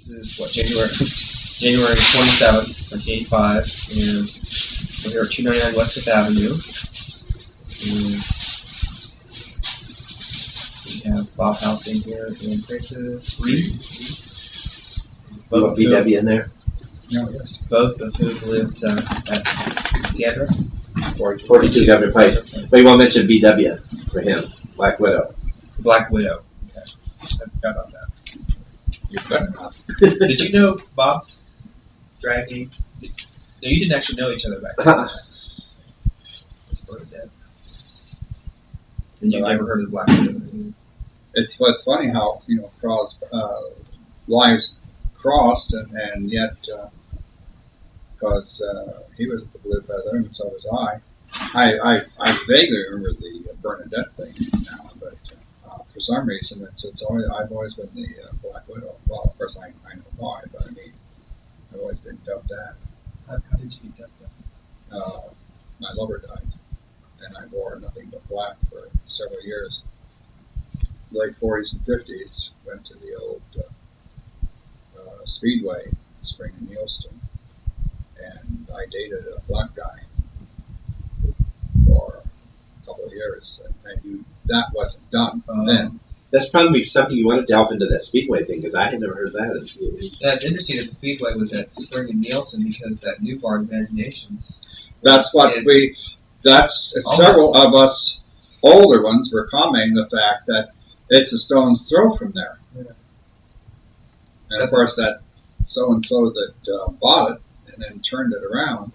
This is what, January 27th, 1985, and we're here at 299 West Fifth Avenue. And we have Bob Housing here and Francis Reed. Both BW in there? No, yes. Both of whom lived at the address? 42 Governor Place. But you won't mention BW for him, Black Widow. Black Widow. Okay. I forgot about that. You're better not. Did you know Bob's drag name? No, you didn't actually know each other back then. And you've never heard of the Black Widow? It's funny how, lives crossed, and yet, because he was a blue feather and so was I. I vaguely remember the Bernadette thing now, but for some reason I've always been the Black Widow. Well, of course I know why, but I mean I've always been dubbed that. How did you get dubbed that? My lover died, and I wore nothing but black for several years. Late 40s and 50s, went to the old Speedway, Spring and Nielsen, and I dated a black guy for a couple of years, and that wasn't done then. That's probably something you want to delve into that Speedway thing, because I had never heard that. Yeah, it's interesting that the Speedway was at Spring and Nielsen because that new bar, Imaginations. That's what several of us older ones were commenting the fact that it's a stone's throw from there. Yeah. And of course that so-and-so that bought it and then turned it around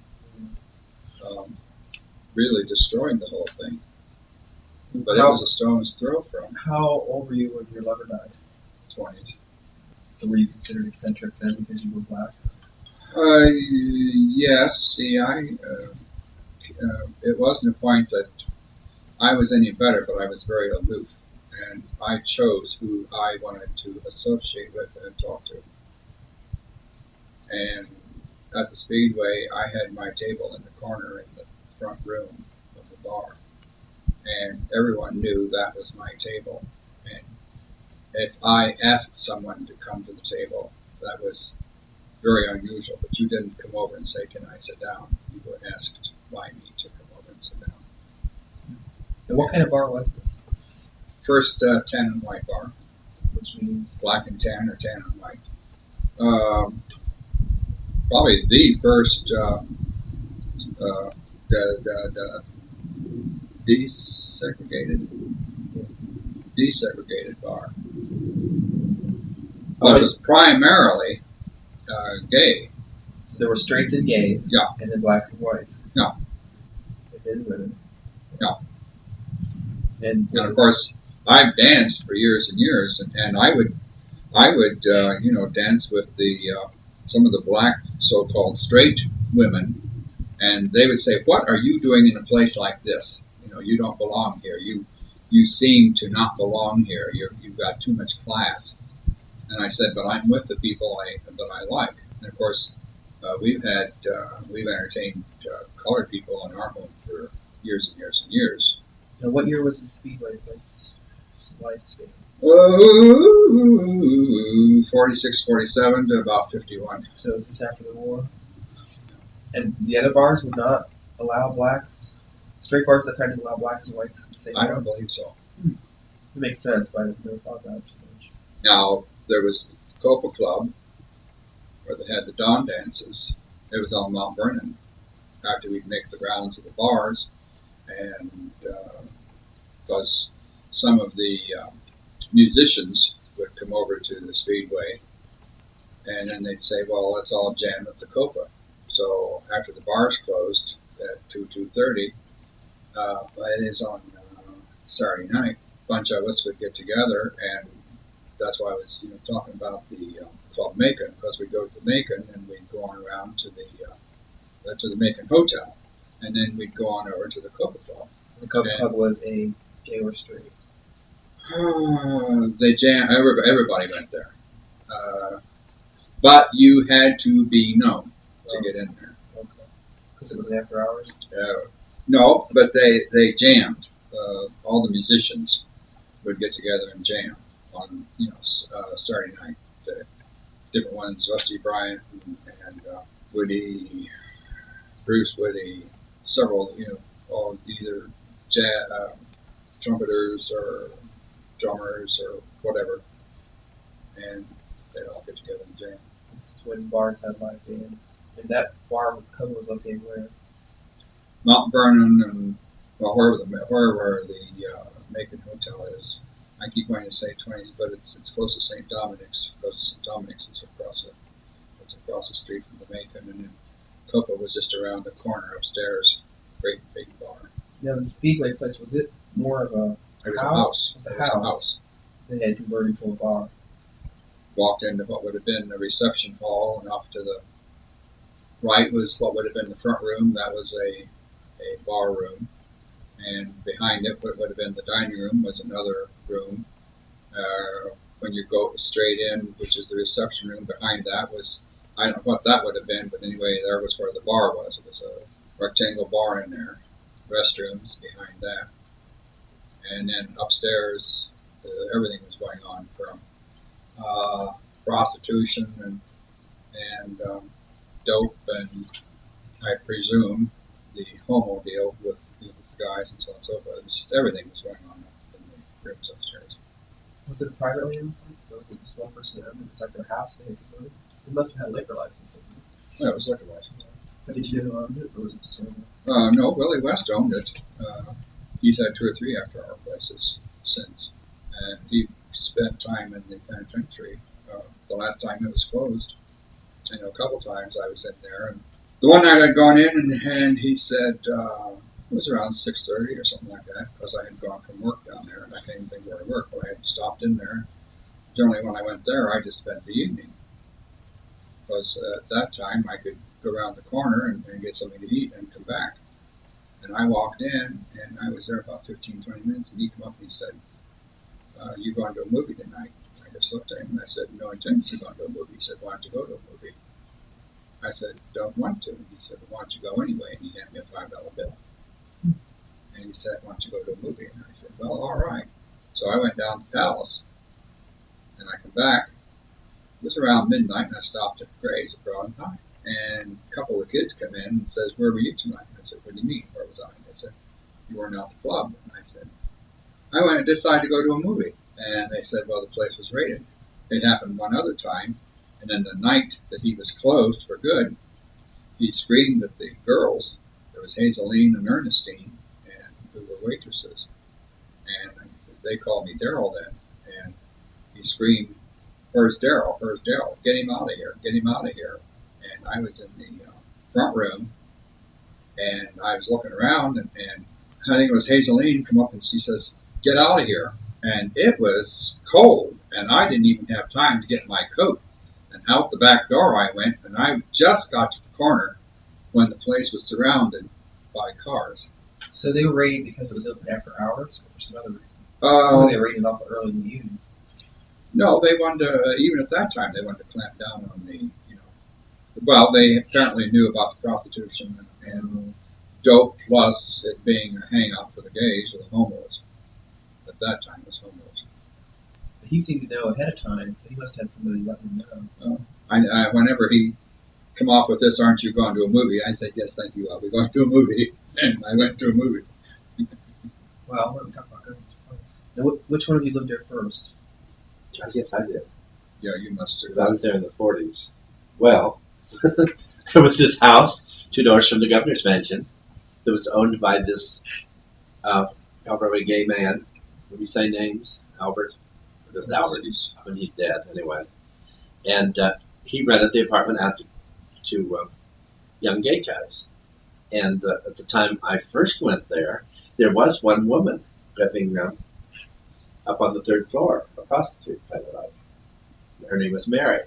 really destroyed the whole thing. But it was a stone's throw from. How old were you when your lover died? 20s. So were you considered eccentric then because you were black? Yes. See, it wasn't a point that I was any better, but I was very aloof. And I chose who I wanted to associate with and talk to. And at the Speedway, I had my table in the corner in the front room of the bar. And everyone knew that was my table. And if I asked someone to come to the table, that was very unusual. But you didn't come over and say, "Can I sit down?" You were asked by me to come over and sit down. And what kind of bar was this? First tan and white bar, which means black and tan or tan and white. Probably the first desegregated bar. But it was primarily gay. So there were straights and gays. Yeah. And then blacks and whites. Yeah. And then women. Yeah. And of course, I've danced for years and years, and I would dance with some of the black so-called straight women, and they would say, "What are you doing in a place like this? You don't belong here. You seem to not belong here. You've got too much class." And I said, "But I'm with the people that I like." And of course, we've entertained colored people in our home for years and years and years. Now, what year was the Speedway place? 46, 47 to about 51. So is this after the war? And the other bars would not allow blacks? Straight bars that tried to allow blacks and whites? I don't believe so. It makes sense, but I never thought that too much. Now, there was Coppa Club, where they had the dawn dances. It was on Mount Vernon, after we'd make the rounds of the bars, and because some of the musicians would come over to the Speedway, and then they'd say, "Well, let's all jam at the Coppa." So after the bars closed at 2:30, it is on Saturday night, a bunch of us would get together, and that's why I was talking about the Club Macon, because we'd go to the Macon and we'd go on around to the Macon Hotel, and then we'd go on over to the Coppa Club. The Coppa Club was a gay or straight? They jam. Everybody went there, but you had to be known to get in there. Okay. Because it was after hours. No, but they jammed. All the musicians would get together and jam on Saturday night. different ones, Rusty Bryan and Bruce Woody, several, all either jazz, trumpeters or drummers or whatever, and they'd all get together and jam. This is when bars had live bands. And that bar with Coppa was located where? Mount Vernon and wherever the Macon Hotel is. I keep wanting to say 20s, but it's close to St. Dominic's. Close to St. Dominic's is across the street from the Macon, and then Coppa was just around the corner upstairs. Great big bar. Now the Speedway place, was it more of a house? It was a house. They had converted to a bar. Walked into what would have been the reception hall, and off to the right was what would have been the front room. That was a bar room. And behind it, what would have been the dining room, was another room. When you go straight in, which is the reception room, behind that was, I don't know what that would have been, but anyway, there was where the bar was. It was a rectangle bar in there. Restrooms behind that. And then upstairs, everything was going on from prostitution and dope, and I presume the homo deal with guys and so on and so forth. Everything was going on up in the rooms upstairs. Was it a privately owned place? So was it just one person owned it? It's like their house they had converted? It must have had a liquor license. Yeah, it was liquor license. But did you know who owned it, or was it just no, Willie West owned it. He's had 2 or 3 after our places since. And he spent time in the penitentiary. The last time it was closed, I know a couple times I was in there. And the one night I'd gone in, and he said, it was around 6:30 or something like that, because I had gone from work down there, and I can't even think where I worked, but I had stopped in there. Generally, when I went there, I just spent the evening, because at that time I could go around the corner and get something to eat and come back. And I walked in, and I was there about 15, 20 minutes, and he came up and he said, "You going to a movie tonight?" I just looked at him, and I said, "No intention of going to a movie." He said, "Why don't you go to a movie?" I said, "Don't want to." And he said, "Well, why don't you go anyway?" And he handed me a $5 bill. And he said, "Why don't you go to a movie?" And I said, "Well, all right." So I went down to the Palace, and I come back. It was around midnight, and I stopped at Gray's at Broad and High. And a couple of kids come in and says, "Where were you tonight?" And I said, "What do you mean, where was I?" And they said, "You weren't out at the club." And I said, "I went and decided to go to a movie." And they said, "Well, the place was raided." It happened one other time, and then the night that he was closed for good, he screamed at the girls. There was Hazeline and Ernestine, who were waitresses, and they called me Darrell then, and he screamed, "Where's Darrell? Where's Darrell? Get him out of here! Get him out of here!" And I was in the front room, and I was looking around, and I think it was Hazeline come up, and she says, "Get out of here!" And it was cold, and I didn't even have time to get my coat, and out the back door I went, and I just got to the corner when the place was surrounded by cars. So they were raiding because it was open after hours, or for some other reason? Or they raided off early in the evening? No, they wanted to, even at that time, they wanted to clamp down on the, well, they apparently knew about the prostitution and dope, plus it being a hangout for the gays or the homos. At that time, it was homos. But he seemed to know ahead of time, so he must have somebody letting him know. Whenever he come off with this, "Aren't you going to a movie?" I said, "Yes, thank you, I'll be going to a movie." And I went to a movie. Well, let me talk about going to a movie. Now, which one of you lived there first? I guess I did. Yeah, you must have. Because I was there in the 40s. Well, there was this house 2 doors from the governor's mansion that was owned by this elderly gay man. Would you say names? Albert? Or just Albert? When he's dead, anyway. And he rented the apartment out to young gay guys. And at the time I first went there was one woman living up on the 3rd floor, a prostitute, kind of like. Her name was Mary.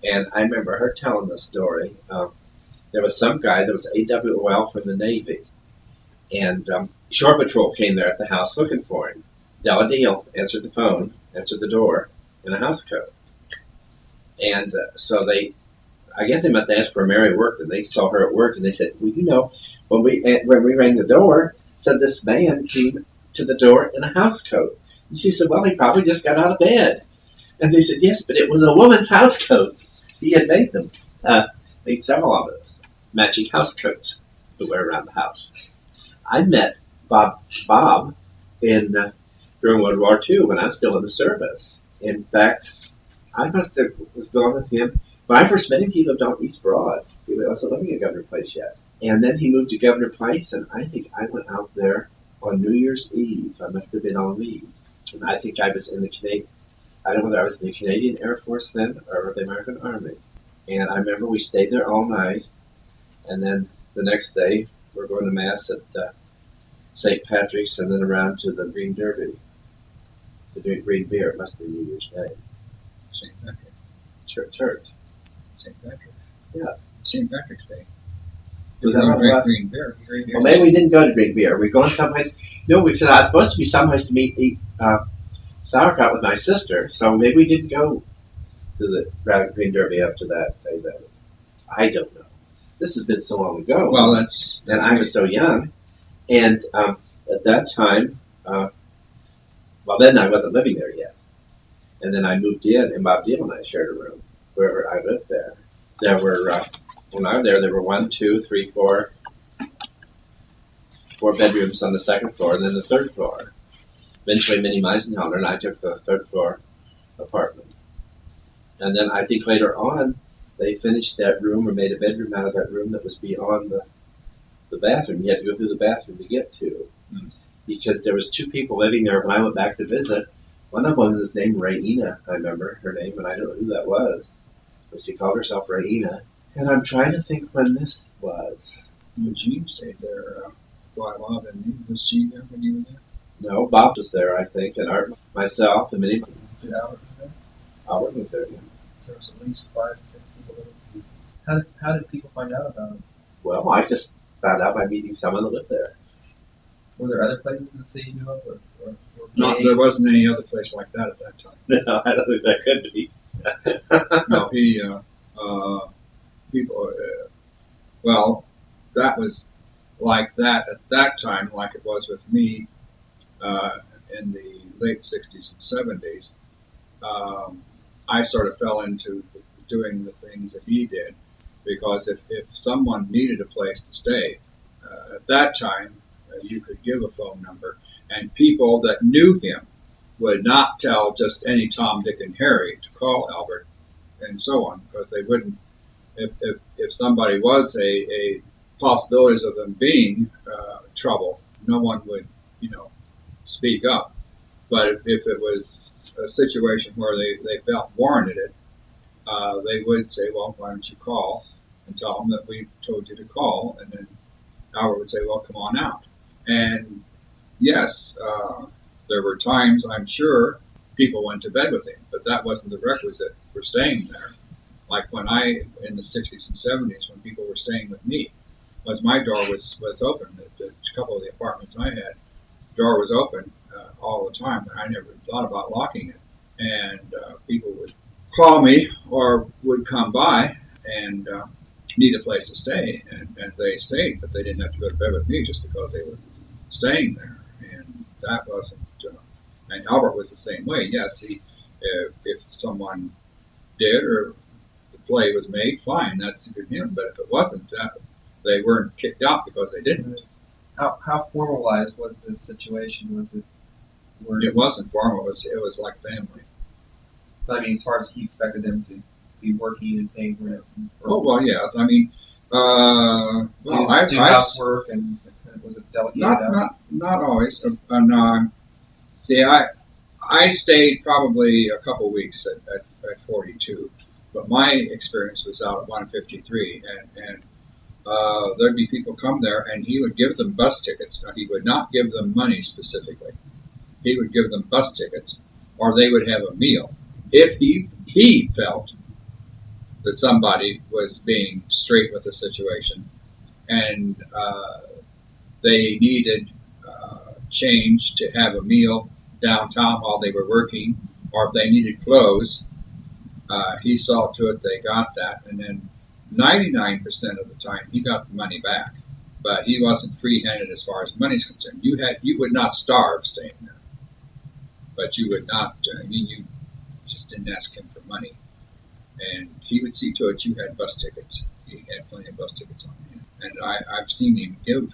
And I remember her telling the story. There was some guy that was AWOL from the Navy. And Shore Patrol came there at the house looking for him. Della Deal answered the phone, answered the door, in a house coat. And so I guess they must have asked where Mary worked, and they saw her at work, and they said, "Well, when we rang the door, said this man came to the door in a house coat." And she said, "Well, he probably just got out of bed." And they said, yes, but it was a woman's house coat. He had made them. Made several of us. Matching house coats to wear around the house. I met Bob in during World War II when I was still in the service. In fact, I must have was going with him. When I first met him, he lived on East Broad. He wasn't living at Governor Place yet. And then he moved to Governor Place, and I think I went out there on New Year's Eve. I must have been on leave. And I think I was in the Canadian, I don't know whether I was in the Canadian Air Force then or the American Army. And I remember we stayed there all night, and then the next day we're going to Mass at St. Patrick's and then around to the Green Derby to drink green beer. It must be New Year's Day. St. Patrick. Church. St. Patrick. Yeah. St. Patrick's Day. Was We're that going to what drink it was? green beer. Well, maybe we didn't go to Green Beer. We're going someplace. No, we said I was supposed to be someplace to eat sauerkraut with my sister, so maybe we didn't go to the Green Derby after that day. Then I don't know. This has been so long ago. Well, and I was so young, and at that time, well, then I wasn't living there yet, and then I moved in, and Bob Deal and I shared a room where I lived there. There were when I was there were 1, 2, 3, 4 bedrooms on the second floor, and then the third floor. Eventually, Minnie Meisenhauer and I took the third floor apartment. And then I think later on, they finished that room or made a bedroom out of that room that was beyond the bathroom. You had to go through the bathroom to get to. Because there was 2 people living there when I went back to visit. One of them was named Raina, I remember her name, and I don't know who that was. But she called herself Raina. And I'm trying to think when this was. Eugene stayed there quite a while, didn't he? Was she there when you were there? No, Bob was there, I think, and myself, and Minnie. Did Albert was there? Albert was there, yeah. There was at least 5 or 6 people there. How did people find out about it? Well, I just found out by meeting someone that lived there. Were there other places in the city you knew of? No, there wasn't any other place like that at that time. No, I don't think that could be. No, people, well, that was like that at that time, like it was with me in the late 60s and 70s. I sort of fell into doing the things that he did, because if someone needed a place to stay, at that time, you could give a phone number, and people that knew him would not tell just any Tom, Dick, and Harry to call Albert, and so on, because they wouldn't. If somebody was a possibilities of them being trouble, no one would, speak up. But if it was a situation where they felt warranted it, they would say, well, why don't you call and tell them that we told you to call, and then Albert would say, well, come on out. And yes, there were times, I'm sure, people went to bed with him, but that wasn't the requisite for staying there. Like when in the 60s and 70s, when people were staying with me, was my door was open. A couple of the apartments I had, door was open all the time, and I never thought about locking it. And people would call me or would come by and need a place to stay, and they stayed, but they didn't have to go to bed with me just because they were staying there. And that wasn't. And Albert was the same way. Yes, if someone did or the play was made, fine, that suited him. But if it wasn't, they weren't kicked out because they didn't. How formalized was this situation? Was it? It wasn't formal. It was like family. I mean, as far as he expected them to be working and paying rent. Oh well, yeah. I mean, well, I do housework and was it delegated out? Not always. See, I stayed probably a couple weeks at 42, but my experience was out at 153, and there'd be people come there, and he would give them bus tickets. Now, he would not give them money specifically. He would give them bus tickets, or they would have a meal. If he felt that somebody was being straight with the situation, and they needed change to have a meal downtown while they were working, or if they needed clothes, he saw to it they got that, and then 99% of the time he got the money back. But he wasn't free-handed as far as money's concerned. You would not starve staying there, but you would not. You just didn't ask him for money. And he would see to it you had bus tickets. He had plenty of bus tickets on him. And I've seen him give,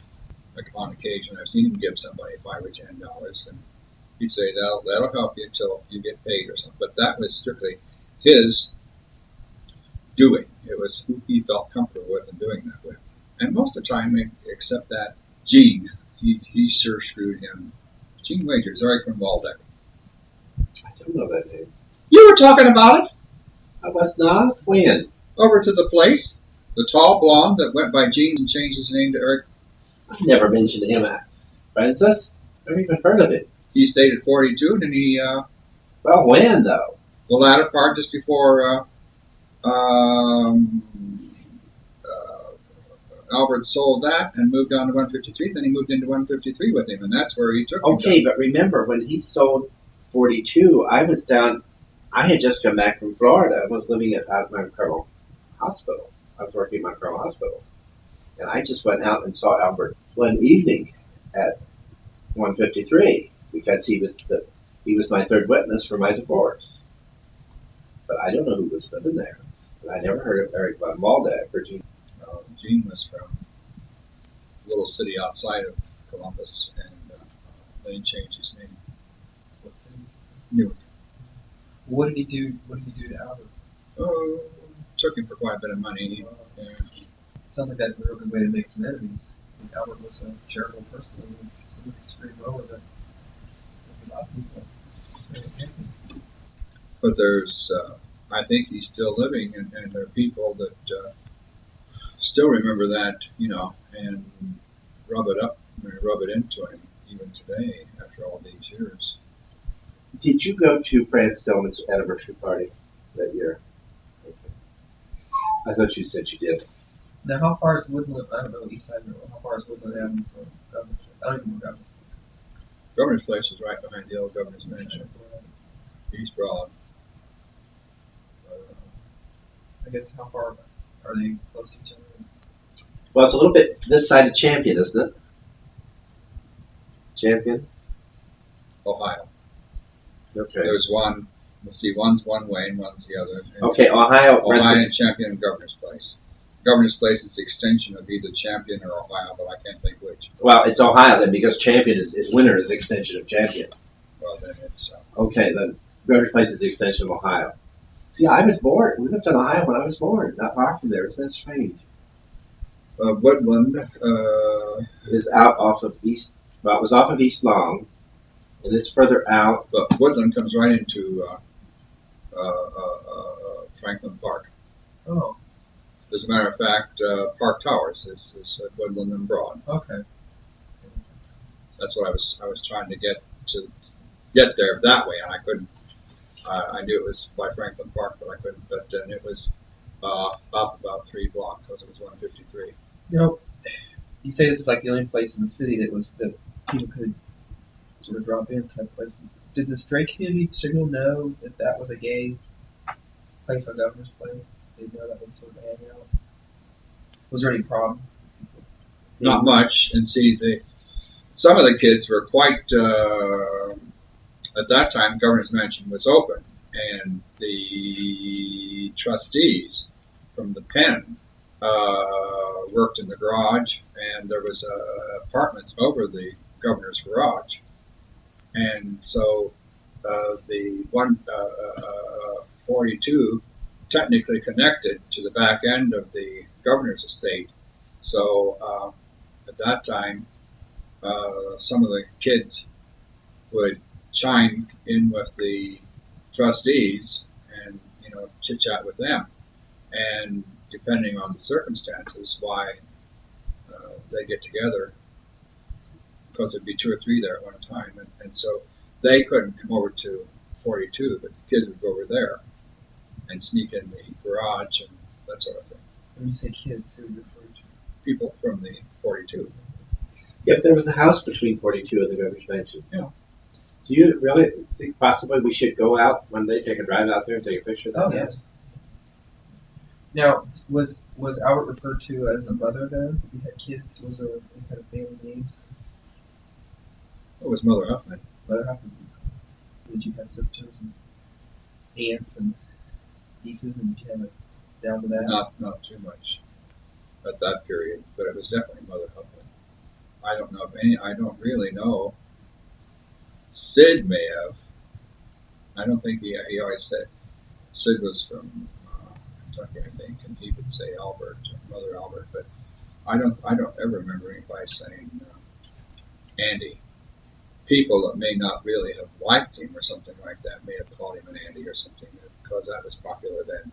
like on occasion, I've seen him give somebody $5 or $10, and he'd say that'll help you until you get paid or something. But that was strictly his doing. It was who he felt comfortable with and doing that with. And most of the time, except that Gene, he sure screwed him. Gene Wagers, right from Waldeck. I don't know that name. You were talking about it. I was not. When? Over to the place. The tall blonde that went by Gene and changed his name to Eric. I've never mentioned him at Francis. I've never even heard of it. He stayed at 42, and then he, Well, when, though? the latter part, just before Albert sold that and moved on to 153, then he moved into 153 with him, and that's where he took him. Okay, but remember, when he sold 42, I was down, I had just come back from Florida. I was living at Mount Carmel Hospital. I was working at Mount Carmel Hospital. And I just went out and saw Albert one evening at 153 because he was my third witness for my divorce. But I don't know who was living there. And I never heard of Eric von Waldeck or Gene. Gene was from a little city outside of Columbus, and then he changed his name. What city? Newark. What did he do? What did he do to Albert? Oh, took him for quite a bit of money. Sounds like that's a real good way to make some enemies. Albert was a charitable person. He screwed over that. A lot of people. But there's, I think he's still living, and there are people that still remember that, and rub it into him even today after all these years. Did you go to Fran Stillman's anniversary party that year? Okay. I thought you said you did. Now, how far is Woodland? I don't know East Side. How far is Woodland Avenue from Governor's? I don't even know Governor's. Governor's Place is right behind the old Governor's Mansion. East Broad. I guess how far are they close to each other? Well, it's a little bit this side of Champion, isn't it? Champion? Ohio. Okay. There's one. Let's see, one's one way and one's the other. Okay, Ohio. Ohio and Champion and Governor's Place. Governor's Place is the extension of either Champion or Ohio, but I can't think which. Well, it's Ohio then, because Champion is Winter is the extension of Champion. Well, then it's. Okay, then Governor's Place is the extension of Ohio. See, I was born. We lived in Ohio when I was born. Not far from there. Isn't that strange? Woodland is out off of East. Well, it was off of East Long, and it's further out. But Woodland comes right into Franklin Park. Oh. As a matter of fact, Park Towers is at Woodland and Broad. Okay. That's what I was trying to get there that way, and I couldn't. I knew it was by Franklin Park, but I couldn't. But then it was up about 3 blocks because it was 153. You say this is like the only place in the city that people could sort of drop in type place. Did the stray community signal know that was a gay place on Governor's Place? Did they know that was sort of a hangout? Was there any problem? Not much, and see, some of the kids were quite. At that time, Governor's Mansion was open, and the trustees from the pen worked in the garage, and there was apartments over the governor's garage, and so the 142 technically connected to the back end of the governor's estate. So at that time, some of the kids would chime in with the trustees and chit chat with them, and depending on the circumstances, why they get together, because there'd be 2 or 3 there at one time, and so they couldn't come over to 42, but the kids would go over there and sneak in the garage and that sort of thing. When you say kids, who are you referring to? People from the 42. If there was a house between 42 and the Governor's Mansion. Yeah. Do you really think possibly we should go out one day, take a drive out there, and take a picture of that? Oh, yes. Now, was Albert referred to as a mother then? He had kids? Was there any kind of family names? What was Mother Huffman? Mother Huffman. Did you have sisters? aunts and nieces, and did you have it down to that? Not too much at that period, but it was definitely Mother Hubbard. I don't know if any. I don't really know. Sid may have. I don't think he always said Sid was from Kentucky, I think, and he would say Albert, Mother Albert, but I don't ever remember anybody saying Andy. People that may not really have liked him or something like that may have called him an Andy or something because that was popular then.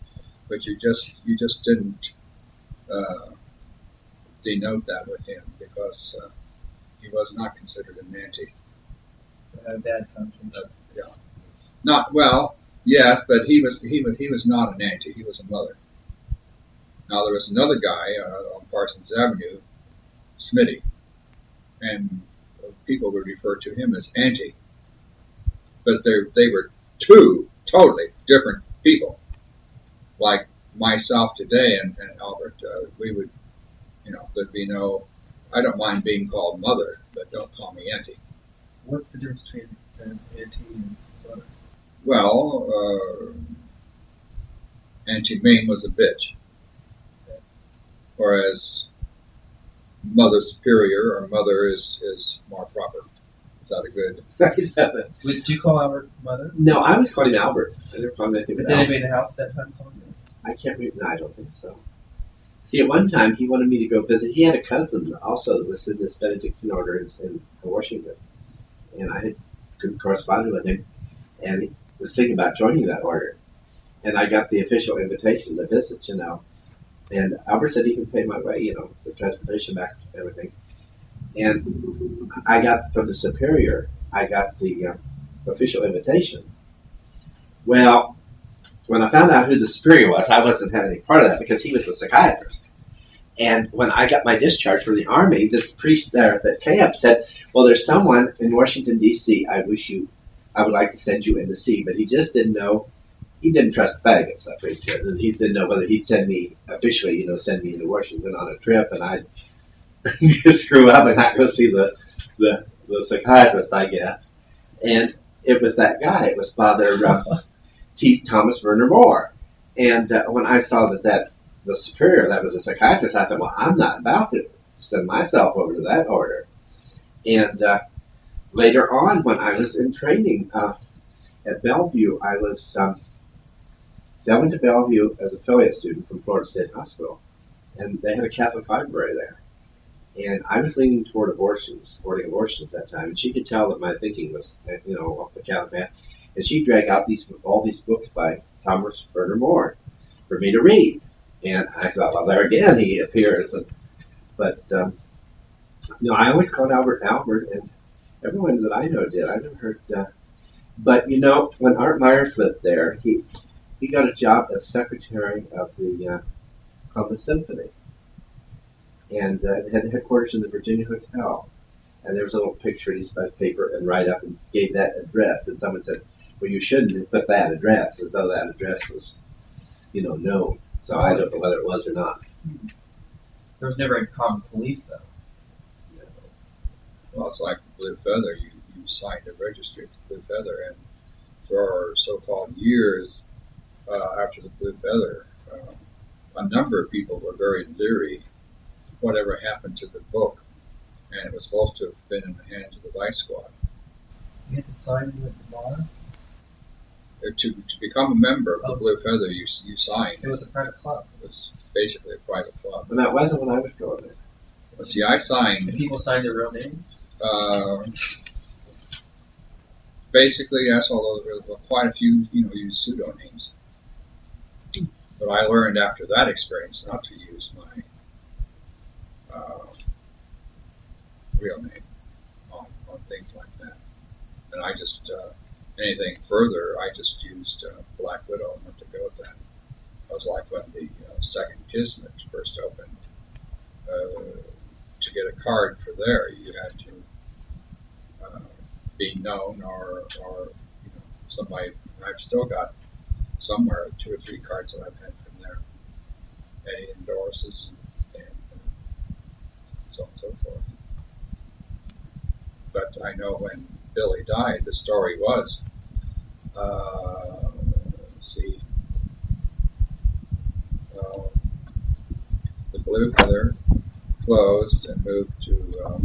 But you just didn't denote that with him because he was not considered an auntie. Dad comes from Yeah. Not well, yes, but he was not an auntie. He was a mother. Now there was another guy on Parsons Avenue, Smitty, and people would refer to him as auntie. But they were two totally different people. Like myself today and Albert, we would, there'd be no. I don't mind being called mother, but don't call me auntie. What's the difference between an auntie and mother? Well, Auntie Mame was a bitch, whereas Mother Superior or Mother is more proper. Is that a good? Did you call Albert mother? No, I was calling him Albert. I never called him anything Did but Albert. anybody in the house at that time call him? I can't remember. No, I don't think so. See, at one time he wanted me to go visit. He had a cousin also that was in this Benedictine order in Washington, and I had corresponded with him, and he was thinking about joining that order. And I got the official invitation to visit, and Albert said he can pay my way, the transportation back and everything. And I got from the superior, I got the official invitation. Well, when I found out who the superior was, I wasn't having any part of that because he was a psychiatrist. And when I got my discharge from the Army, this priest there at the camp said, well, there's someone in Washington, D.C. I would like to send you in to see, but he just didn't know. He didn't trust Vegas, that priesthood, and he didn't know whether he'd send me officially, send me into Washington on a trip, and I'd screw up and not go see the psychiatrist, I guess. And it was that guy. It was Father T. Thomas Werner Moore. And when I saw that the superior, that was a psychiatrist, I thought, well, I'm not about to send myself over to that order. And later on, when I was in training at Bellevue, I went to Bellevue as a affiliate student from Florida State Hospital, and they had a Catholic library there. And I was leaning toward supporting abortions at that time, and she could tell that my thinking was, off the Catholic path. And she dragged out all these books by Thomas Werner Moore for me to read. And I thought, well, there again he appears. But I always called Albert, and everyone that I know did. I never heard. But when Art Myers lived there, he got a job as secretary of the Columbus Symphony, and had headquarters in the Virginia Hotel. And there was a little picture he used by paper and write up and gave that address. And someone said, well, you shouldn't have put that address, as though that address was, known. So I don't know whether it was or not. There was never any common police, though. Well, it's like the Blue Feather. You signed a registry for the Blue Feather, and for so-called years after the Blue Feather, a number of people were very leery whatever happened to the book, and it was supposed to have been in the hands of the Vice Squad. You had to sign with the bar? To become a member of the Blue Feather, you signed. It was a private club. It was basically a private club. And that wasn't when I was going there. But see, I signed. Did people sign their real names? Basically, yes, although there were quite a few, used pseudonyms. But I learned after that experience not to use my real name on things like that. And I just, anything further, I just used Black Widow and went to go with that. It was like when the second Kismet first opened. To get a card for there, you had to be known or somebody. I've still got somewhere 2 or 3 cards that I've had from there. Eddie endorses and so on and so forth. But I know when Billy died, the story was see. Uh, the Blue Feather closed and moved to.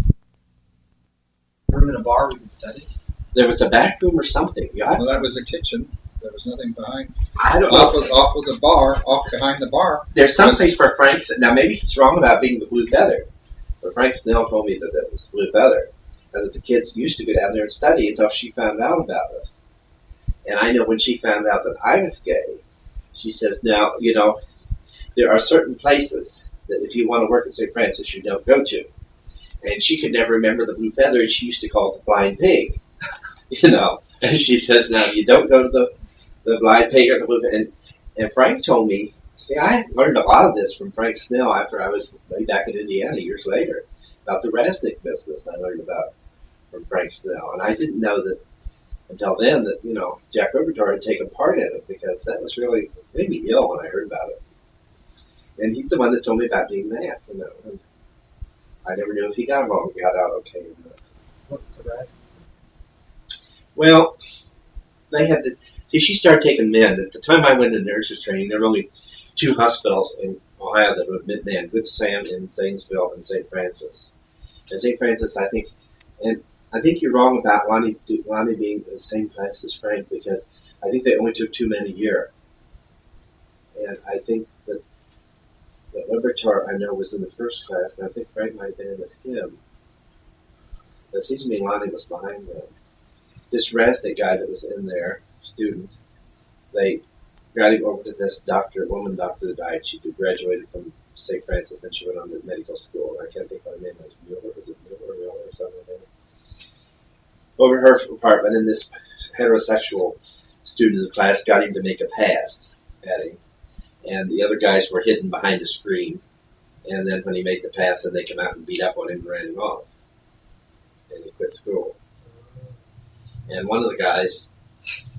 Room in a bar we could study. There was a back room or something. Well, that was the kitchen. There was nothing behind. I don't Off know. of the bar, off behind the bar. There's some place where Frank said, now maybe he's wrong about being the Blue Feather, but Frank Snell told me that it was Blue Feather, and that the kids used to go down there and study until she found out about it. And I know when she found out that I was gay, she says, now, you know, there are certain places that if you want to work at St. Francis, you don't go to. And she could never remember the Blue Feather, and she used to call it the Blind Pig. You know, and she says, now, you don't go to the Blind Pig or the Blue Feather. And Frank told me, see, I learned a lot of this from Frank Snell after I was way back in Indiana years later, about the Resnick business I learned about from Frank Snell. And I didn't know that until then that, you know, Jack Overtor had taken part in it, because that was really, made me ill when I heard about it. And he's the one that told me about being that, you know. And I never knew if he got out okay or not. What's the right? Well, they had to, see, she started taking men. At the time I went into nurses training, there were only 2 hospitals in Ohio that would admit men, Good Sam in Zanesville and St. Francis. And St. Francis, I think you're wrong about Lonnie being in the same class as Frank, because I think they only took 2 men a year. And I think that Libertar, I know, was in the first class, and I think Frank might have been in with him. But it seems to me Lonnie was behind them. This Resnick guy that was in there, student, they got him over to this woman doctor that died. She graduated from St. Francis, and she went on to medical school. I can't think of her name. Was it Miller or something like that? Over her apartment, and this heterosexual student in the class got him to make a pass at him. And the other guys were hidden behind a screen. And then when he made the pass, then they came out and beat up on him and ran him off. And he quit school. And one of the guys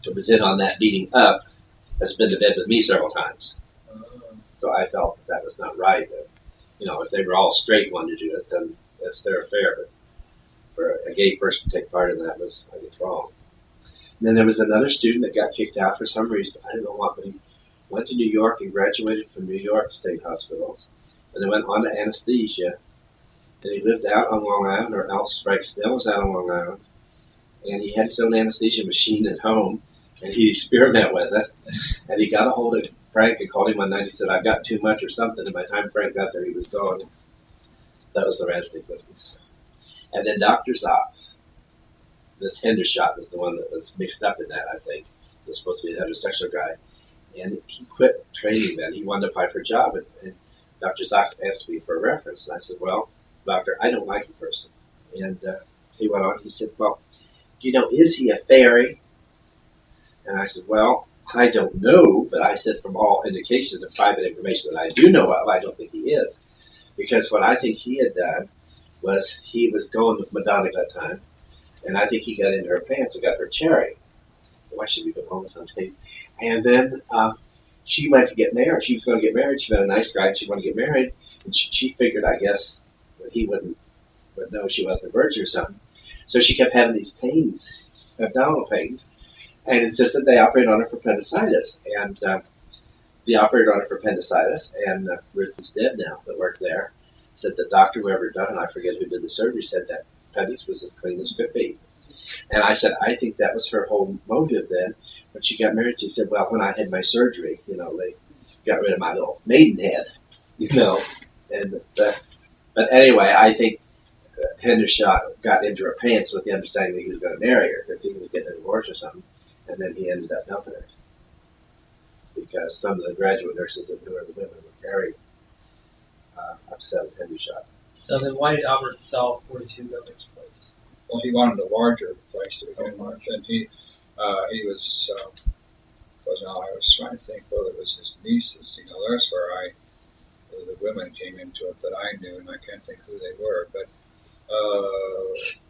that was in on that beating up has been to bed with me several times. So I felt that was not right. That, you know, if they were all straight wanted to do it, then that's their affair. But for a gay person to take part in that was, I guess, wrong. And then there was another student that got kicked out for some reason. I don't know what, but he went to New York and graduated from New York State Hospitals. And then went on to anesthesia. And he lived out on Long Island, or else Frank Snell was out on Long Island. And he had his own anesthesia machine at home, and he experimented with it. And he got a hold of Frank and called him one night. He said, I've got too much or something. And by the time Frank got there, he was gone. That was the Resnick business. And then Dr. Zox, this Hendershot was the one that was mixed up in that, I think. He was supposed to be a heterosexual guy. And he quit training then. He wanted to apply for a job. And Dr. Zox asked me for a reference. And I said, well, doctor, I don't like the person. And he went on. He said, well, do you know, is he a fairy? And I said, well, I don't know, but I said from all indications of private information that I do know of, I don't think he is. Because what I think he had done was he was going with Madonna at that time, and I think he got into her pants and got her cherry. Why should we put homeless on tape? And then she went to get married. She was going to get married. She met a nice guy, and she wanted to get married. And she figured, I guess, that he would know she wasn't a virgin or something. So she kept having these pains, abdominal pains, and insisted they operate on her for appendicitis. And they operated on her for appendicitis, and Ruth is dead now, that worked there, said the doctor, whoever done it, I forget who did the surgery, said that appendix was as clean as could be. And I said, I think that was her whole motive then. When she got married, she said, well, when I had my surgery, you know, they got rid of my little maiden head, you know. And but anyway, I think Hendershot got into her pants with the understanding that he was going to marry her because he was getting a divorce or something, and then he ended up helping her because some of the graduate nurses that knew her, the women, were very upset with Hendershot. So then why did Albert sell 42 Governor's Place? Well, he wanted a larger place to begin with, and he was. Now I was trying to think whether it was his nieces. You know, that's where the women came into it that I knew, and I can't think who they were, but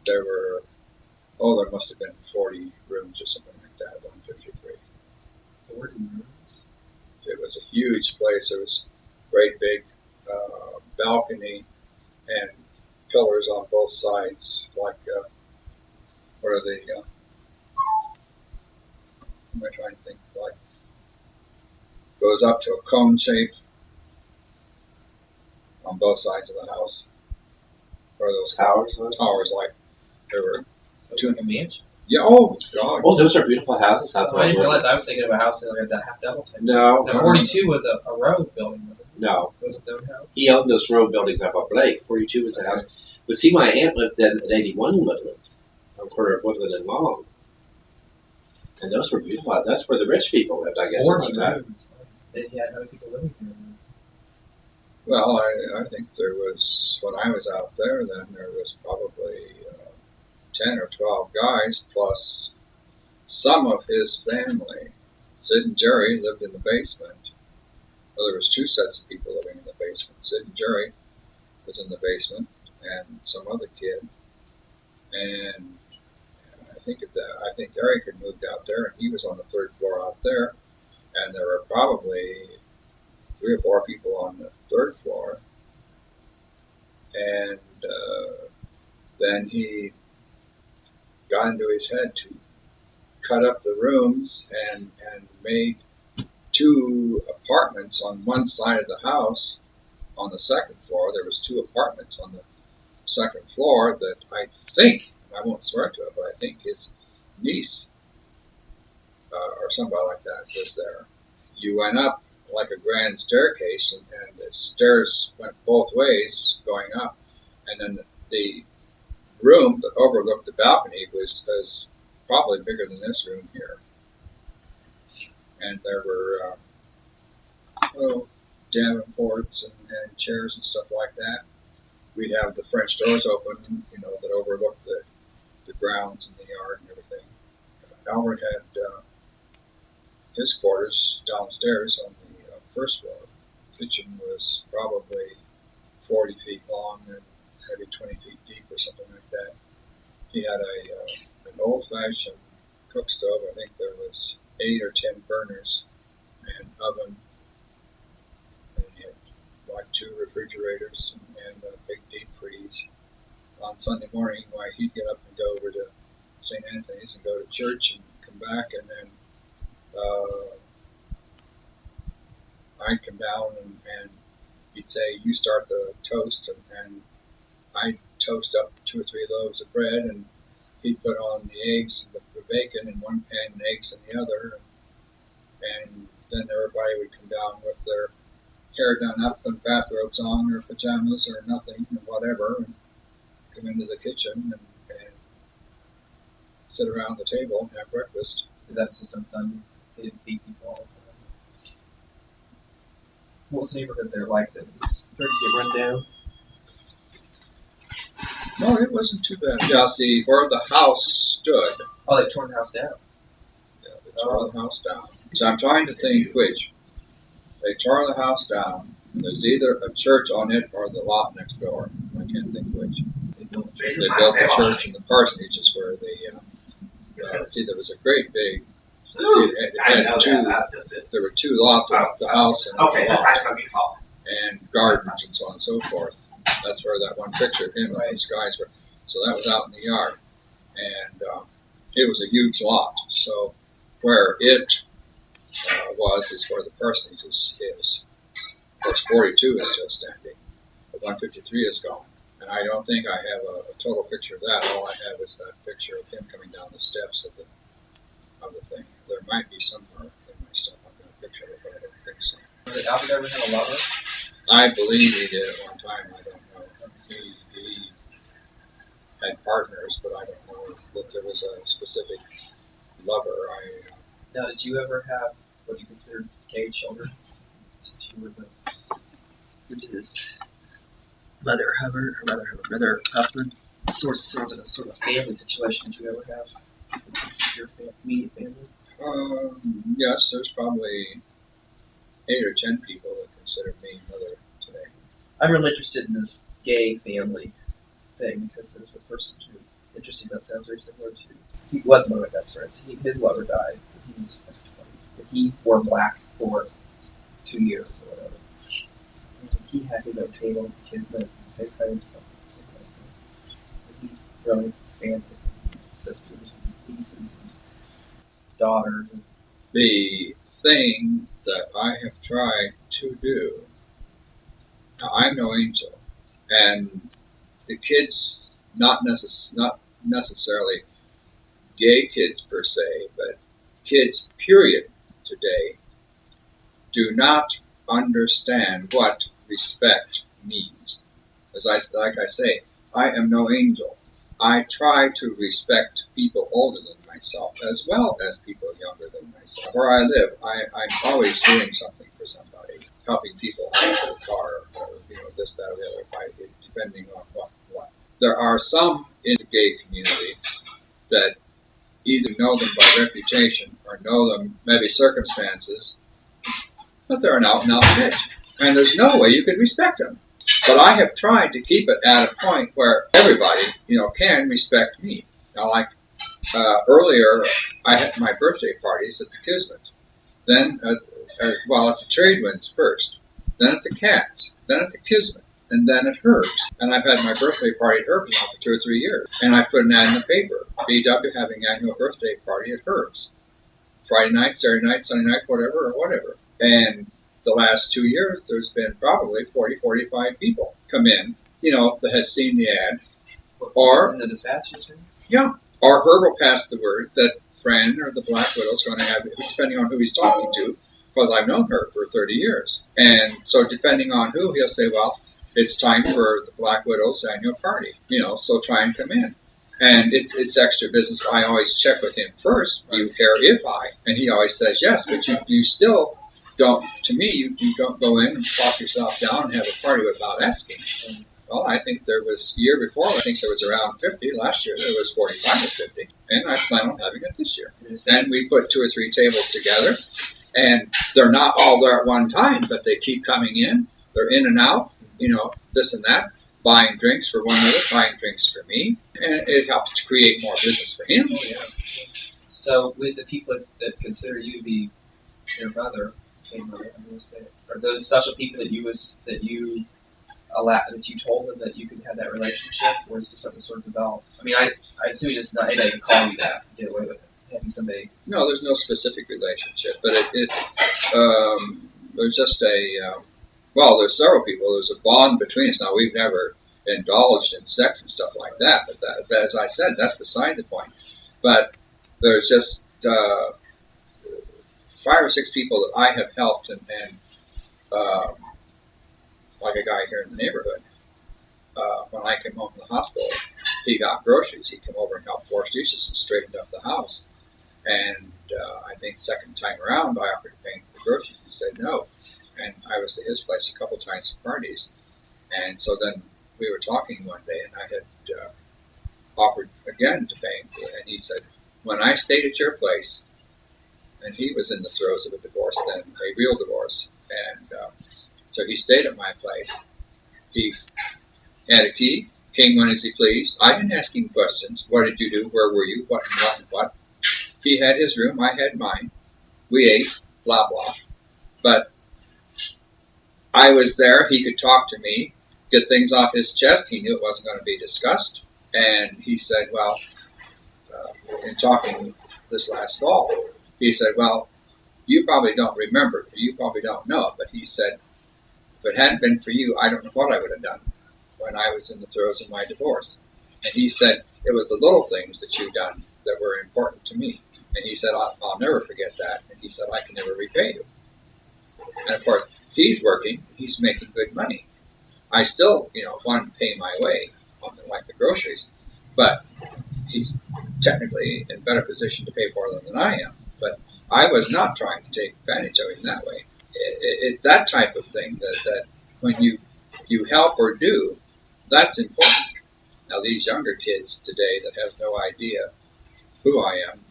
there were. Oh, there must have been 40 rooms or something like that. 153. 40 rooms. It was a huge place. There was great big balcony and pillars on both sides, like what are they? Am I trying to think? Like was up to a cone shape on both sides of the house. Or those Towers? Towers, like there were two. A mansion. Yeah. Oh God. Oh, those are beautiful houses out Oh, there. I didn't realize I was thinking of a house like that half double type. No. The 42 was a row building. Wasn't it? No. Was it their house? He owned those row buildings up on Blake. 42 was the house. But see, my aunt lived in at 81 in Woodland, on the corner of Woodland and Long. And those were beautiful. That's where the rich people lived, I guess. 40 rooms. They had other people living there. Well, I think there was, when I was out there then, there was probably 10 or 12 guys, plus some of his family. Sid and Jerry lived in the basement. Well, there was two sets of people living in the basement. Sid and Jerry was in the basement, and some other kid. And I think Eric had moved out there, and he was on the third floor out there. And there were probably 3 or 4 people on the third floor. And then he got into his head to cut up the rooms and made 2 apartments on one side of the house. On the second floor, there was 2 apartments on the second floor that I think, I won't swear to it, but I think his niece or somebody like that was there. You went up like a grand staircase, and the stairs went both ways going up, and then the room that overlooked the balcony was probably bigger than this room here. And there were davenports and chairs and stuff like that. We'd have the French doors open, that overlooked the grounds and the yard and everything. Albert had his quarters downstairs on the first floor. The kitchen was probably 40 feet long and maybe 20 feet deep or something like that. He had an old-fashioned cook stove. I think there was 8 or 10 burners and oven. And he had like 2 refrigerators and a big deep freeze. On Sunday morning, why he'd get up and go over to St. Anthony's and go to church and come back, and then I'd come down and he'd say, "You start the toast," and I'd toast up 2 or 3 loaves of bread, and he'd put on the eggs and the bacon in one pan and eggs in the other, and then everybody would come down with their hair done up and bathrobes on or pajamas or nothing or whatever, and come into the kitchen and sit around the table and have breakfast. That's just done. They didn't beat people all the time. What was the neighborhood there like? Did it get run down? No, it wasn't too bad. Yeah, see, where the house stood. Oh, they tore the house down. Yeah, they tore the house down. So I'm trying to think which. They tore the house down. There's either a church on it or the lot next door. I can't think which. They built the church and the parsonage is where they. See, there was a great big. There were 2 lots of the house and lot, and gardens and so on and so forth. That's where that one picture of him and those guys were. So that was out in the yard, and it was a huge lot. So where it was is where the parsonage is. Of course, 42 is still standing, but 153 is gone. And I don't think I have a total picture of that. All I have is that picture of him coming down the steps of the thing. There might be somewhere in my stuff I've got a picture of it, but I don't think so. Did Albert ever have a lover? I believe he did at one time. I don't know. He had partners, but I don't know that there was a specific lover. Now, did you ever have what you considered gay children? Since you were into this mother husband sounds like a sort of family situation. Did you ever have your immediate family? Yes, there's probably 8 or 10 people that consider me mother today. I'm really interested in this gay family thing because there's a person who interesting that sounds very similar to. He was one of my best friends. His lover died. He was 20. But he wore black for 2 years or whatever. And he had his own table with Kismet and same kind of stuff. He really expanded his sisters and nieces and daughters. The thing that I have tried to do. Now, I'm no angel, and the kids, not necessarily gay kids per se, but kids, period, today, do not understand what respect means. Like I say, I am no angel. I try to respect people older than myself as well as people younger than myself. Where I live, I'm always doing something for somebody, helping people out with a car, or, this, that, or the other, depending on what. There are some in the gay community that either know them by reputation or know them maybe circumstances, but they're an out-and-out bitch. And there's no way you could respect them. But I have tried to keep it at a point where everybody, can respect me. Now, like earlier, I had my birthday parties at the Kismet. Then, at the Trade Winds first. Then at the Cats. Then at the Kismet. And then at Herb's. And I've had my birthday party at Herb's now for 2 or 3 years. And I put an ad in the paper. BW having annual birthday party at Herb's. Friday night, Saturday night, Sunday night, whatever. And the last 2 years, there's been probably 40, 45 people come in, that has seen the ad. Or, in the dispatch, you said? Yeah. Or Herb will pass the word that Fran or the Black Widow's going to have, depending on who he's talking to, because I've known her for 30 years. And so depending on who, he'll say, well, it's time for the Black Widow's annual party, so try and come in. And it's extra business. I always check with him first. Do you care if I? And he always says yes, but you still don't, to me, you don't go in and plop yourself down and have a party without asking. Well, I think there was, year before, I think there was around 50. Last year there was 45 or 50. And I plan on having it this year. And we put 2 or 3 tables together. And they're not all there at one time, but they keep coming in. They're in and out, this and that. Buying drinks for one another, buying drinks for me. And it helps to create more business for him. Oh, yeah. So with the people that consider you to be their brother, I'm going to say, are those special people that you told them that you could have that relationship, or is this something sort of developed? I mean, I assume it's not anybody can call you that and get away with it. Having somebody. No, there's no specific relationship, but there's just there's several people. There's a bond between us. Now, we've never indulged in sex and stuff like that, but that, as I said, that's beside the point. But there's just 5 or 6 people that I have helped, and like a guy here in the neighborhood. When I came home from the hospital, he got groceries. He came over and helped wash dishes and straightened up the house. And I think second time around, I offered to pay for the groceries. He said no. And I was at his place a couple times for parties. And so then we were talking one day, and I had offered again to pay him for it. And he said, when I stayed at your place, and he was in the throes of a divorce then, a real divorce, and so he stayed at my place. He had a key, came when as he pleased. I didn't ask him questions. What did you do? Where were you? What and what and what? He had his room. I had mine. We ate, blah, blah. But I was there. He could talk to me, get things off his chest. He knew it wasn't going to be discussed. And he said, well, in talking this last fall, he said, well, you probably don't remember, you probably don't know, but he said, if it hadn't been for you, I don't know what I would have done when I was in the throes of my divorce. And he said, it was the little things that you've done that were important to me. And he said, I'll never forget that. And he said, I can never repay you. And of course, he's working, he's making good money. I still, want to pay my way on like the groceries, but he's technically in better position to pay for them than I am. But I was not trying to take advantage of him that way. It's that type of thing that when you help or do, that's important. Now these younger kids today that have no idea who I am,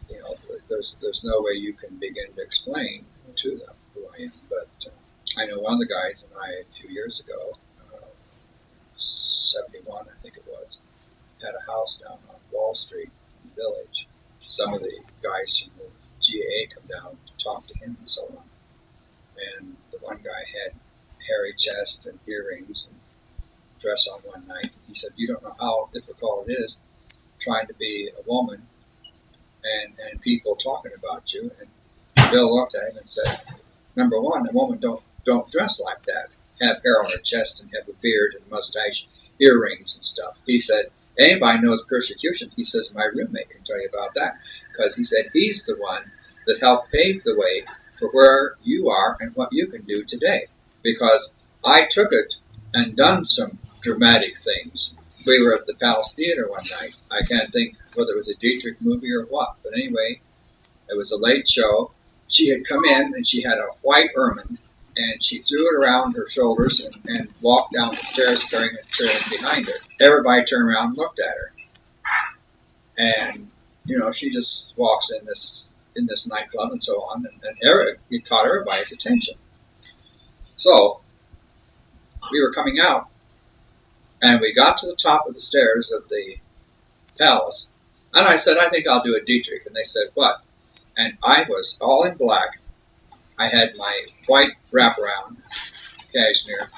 there's no way you can begin to explain to them who I am. But I know one of the guys and I, a few years ago, 71 I think it was, had a house down on Wall Street in the Village. Some of the guys from the GAA come down to talk to him and so on. And the one guy had hairy chest and earrings and dress on one night. He said, you don't know how difficult it is trying to be a woman and people talking about you. And Bill looked at him and said, number one, a woman don't dress like that. Have hair on her chest and have a beard and mustache, earrings and stuff. He said, anybody knows persecution, he says, my roommate can tell you about that. Because he said he's the one that helped pave the way for where you are and what you can do today. Because I took it and done some dramatic things. We were at the Palace Theater one night. I can't think whether it was a Dietrich movie or what. But anyway, it was a late show. She had come in and she had a white ermine. And she threw it around her shoulders and walked down the stairs carrying a tray behind her. Everybody turned around and looked at her. And, you know, she just walks in this nightclub and so on. And it caught everybody's attention. So, we were coming out. And we got to the top of the stairs of the palace. And I said, I think I'll do a Dietrich. And they said, what? And I was all in black. I had my white wraparound cashmere,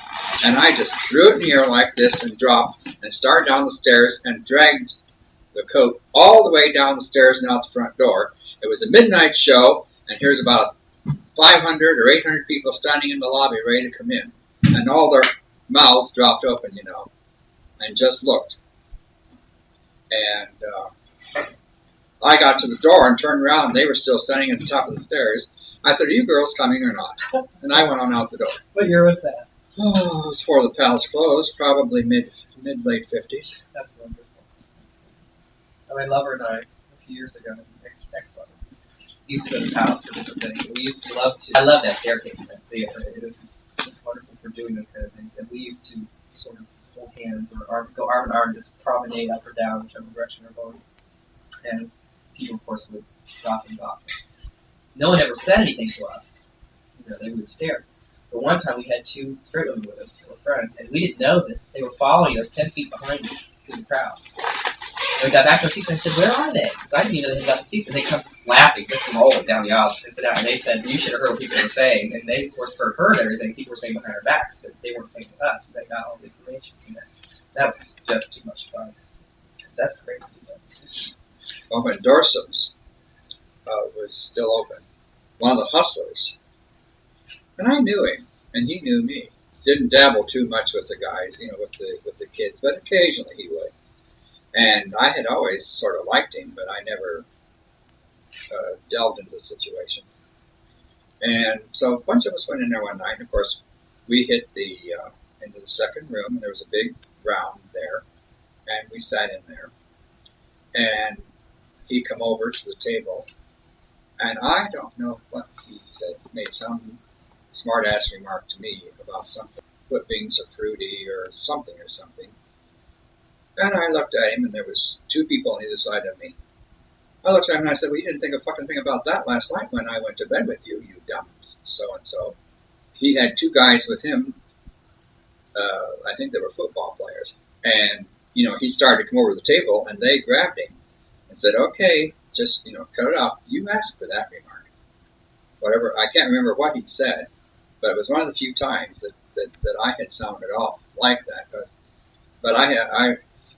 and I just threw it in the air like this and dropped and started down the stairs and dragged the coat all the way down the stairs and out the front door. It was a midnight show, and here's about 500 or 800 people standing in the lobby ready to come in, and all their mouths dropped open, you know, and just looked. And I got to the door and turned around, and they were still standing at the top of the stairs. I said, are you girls coming or not? And I went on out the door. What year was that? Oh, it was before the palace closed, probably mid-late 50s. That's wonderful. My lover and I, a few years ago, ex-lover, used to go to the palace for different things. We used to love to. I love that staircase in that theater. It is just wonderful for doing those kind of things. And we used to sort of hold hands or go arm in arm and just promenade up or down, whichever direction we're going. And people, of course, would stop and gawk. No one ever said anything to us. You know, they would stare. But one time we had two straight women with us, who were friends, and we didn't know this. They were following us 10 feet behind us through the crowd. And we got back to our seats and I said, where are they? Because I didn't even know they had got the seats. And they come laughing, just rolling down the aisle and sit down. And they said, you should have heard what people were saying. And they, of course, heard everything people were saying behind our backs, but they weren't saying to us. They got all the information from that. That was just too much fun. That's great. Well, when Dorsum's was still open, one of the hustlers, and I knew him, and he knew me. Didn't dabble too much with the guys, you know, with the kids, but occasionally he would. And I had always sort of liked him, but I never delved into the situation. And so a bunch of us went in there one night, and of course we hit into the second room, and there was a big round there, and we sat in there. And he come over to the table, and I don't know what he said. He made some smart-ass remark to me about something, whippings or fruity or something. And I looked at him, and there was two people on either side of me. I looked at him, and I said, well, you didn't think a fucking thing about that last night when I went to bed with you, you dumb so-and-so. He had two guys with him. I think they were football players. And, you know, he started to come over to the table, and they grabbed him and said, okay, just, you know, cut it off. You asked for that remark. Whatever, I can't remember what he said, but it was one of the few times that I had sounded off like that. But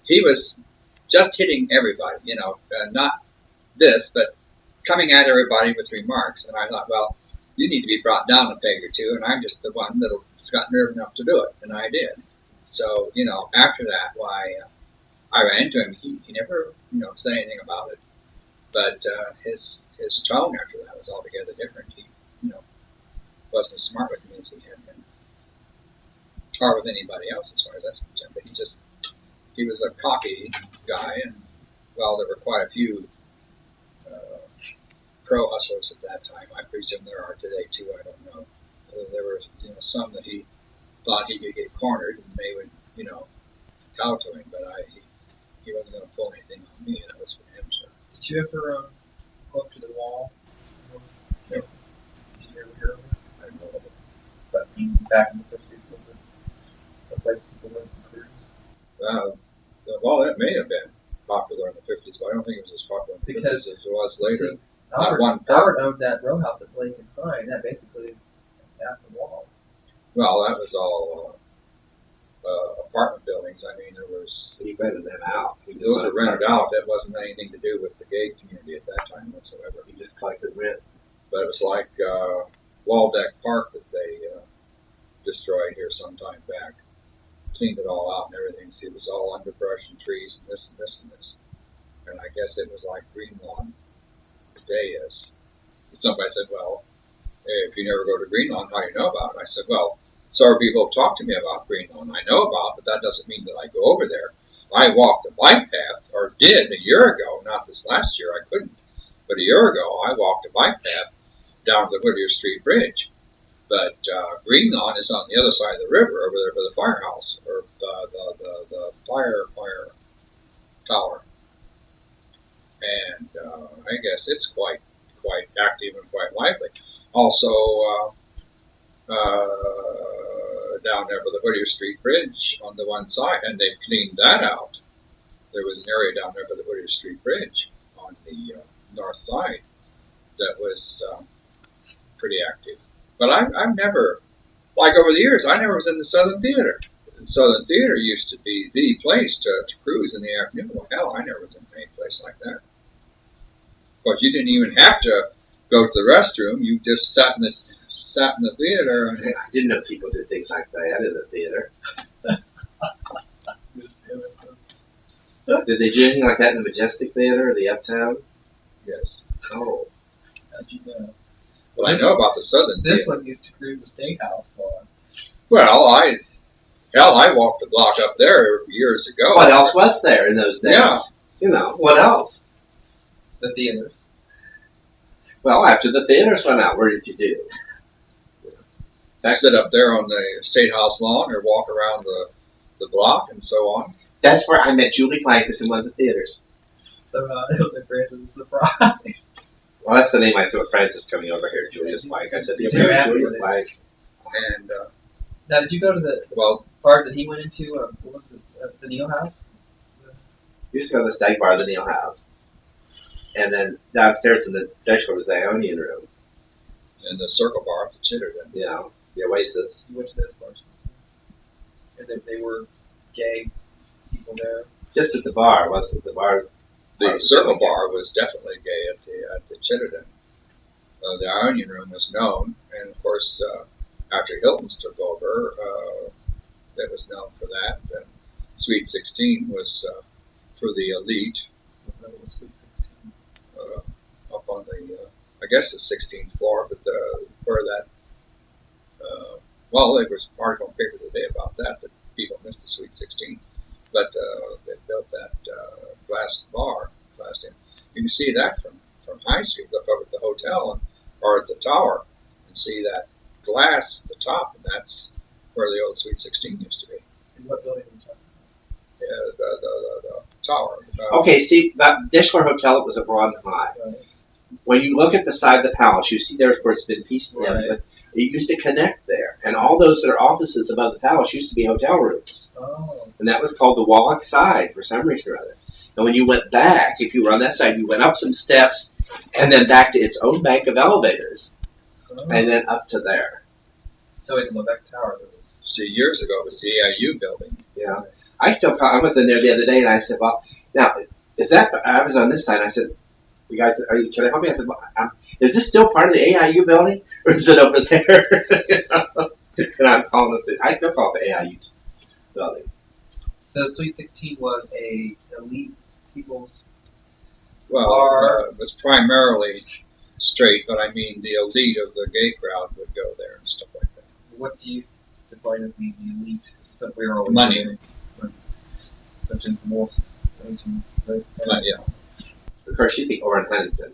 he was just hitting everybody, you know, not this, but coming at everybody with remarks. And I thought, well, you need to be brought down a peg or two, and I'm just the one that's got nerve enough to do it, and I did. So, you know, after that, I ran into him. He never, you know, said anything about it. But his tone after that was altogether different. He, you know, wasn't as smart with me as he had been, or with anybody else as far as that's concerned. But he was a cocky guy, and well, there were quite a few pro hustlers at that time. I presume there are today too. I don't know. There were, you know, some that he thought he could get cornered, and they would, you know, cow to him. But he wasn't going to pull anything on me. That was for him, sir. Did you ever go up to the wall? No. Did you ever hear of it? I don't know of it. But back in the 50s, was it a place people went for cruise? Well, that may have been popular in the 50s, but I don't think it was as popular in the 50s as it was later. See, Albert owned that row house at Blake and Pine. That basically is half the wall. Well, that was all apartment buildings. I mean, there was... He rented them out. Those were rented out. That wasn't anything to do with the gay community at that time whatsoever. He just collected rent. But it was like Waldeck Park that they destroyed here some time back. Cleaned it all out and everything. See, it was all underbrush and trees and this and this and this. And I guess it was like green lawn today is. Somebody said, well, if you never go to Greenlawn, how do you know about it? I said, well, sorry people have talked to me about Greenlawn. I know about it, but that doesn't mean that I go over there. I walked the bike path, or did a year ago, not this last year, I couldn't. But a year ago, I walked a bike path down to the Whittier Street Bridge. But Greenlawn is on the other side of the river, over there by the firehouse, or the fire tower. And I guess it's quite active and quite lively. Also, down there by the Whittier Street Bridge on the one side, and they've cleaned that out. There was an area down there by the Whittier Street Bridge on the north side that was pretty active. But I've never, like over the years, I never was in the Southern Theater. The Southern Theater used to be the place to cruise in the afternoon. Well, hell, I never was in any place like that. Of course, you didn't even have to go to the restroom. You just sat in the theater. And I didn't know people did things like that in the theater. Did they do anything like that in the Majestic Theater or the Uptown? Yes. Oh. How'd you know? Well, I know about the Southern Theater. This one used to cruise the steakhouse for. Well, I walked the block up there years ago. What else was there in those days? Yeah. You know, what else? The theaters. Well, after the theaters went out, what did you do? Sit up there on the State House lawn or walk around the block and so on. That's where I met Julie Plankus in one of the theaters. So it was a grand surprise. Well, that's the name I threw at Francis coming over here, Julius Mike. I said, Julius Mike. And now, did you go to the bars that he went into? What was the Neil House? We used to go to the Stag Bar, the Neil House. And then downstairs in the Deshler was the Ionian room. And the Circle Bar at the Chitterton. Yeah, the Oasis. You went to those bars. And they were gay people there. Just at the bar, wasn't it? The bar. The Circle Bar was definitely gay at the Chitterton. The Ionian room was known, and of course, after Hilton's took over, it was known for that. And Suite 16 was for the elite. Up on the, I guess the 16th floor, but where that, well, there was an article in the paper today about that people missed the Suite 16. But they built that glass bar. You can see that from High Street. Look up at the hotel or at the tower and see that glass at the top, and that's where the old Suite 16 used to be. In what building are you talking about? Yeah, the tower. Okay, see, that Deshler Hotel, it was a broad high. Right. When you look at the side of the palace, you see there where it's been pieced together. Right. But it used to connect there. And all those that are offices above the palace used to be hotel rooms. Oh. And that was called the Wallach side for some reason or other. And when you went back, if you were on that side, you went up some steps and then back to its own bank of elevators. Oh. And then up to there. So in the Lebec Tower, there was. See, years ago it was the AIU building. Yeah. I was in there the other day and I said, well, now, is that, I was on this side and I said, you guys, can I help me? I said, well, is this still part of the AIU building or is it over there? And I'm calling it, I still call it the AIU building. So Suite 16 was a elite people's Well, bar. it was primarily straight, but I mean the elite of the gay crowd would go there and stuff like that. What do you define as the elite? So we were always Money. doing, such as Wolf's. Yeah. Of course, you think Orrin Huntington.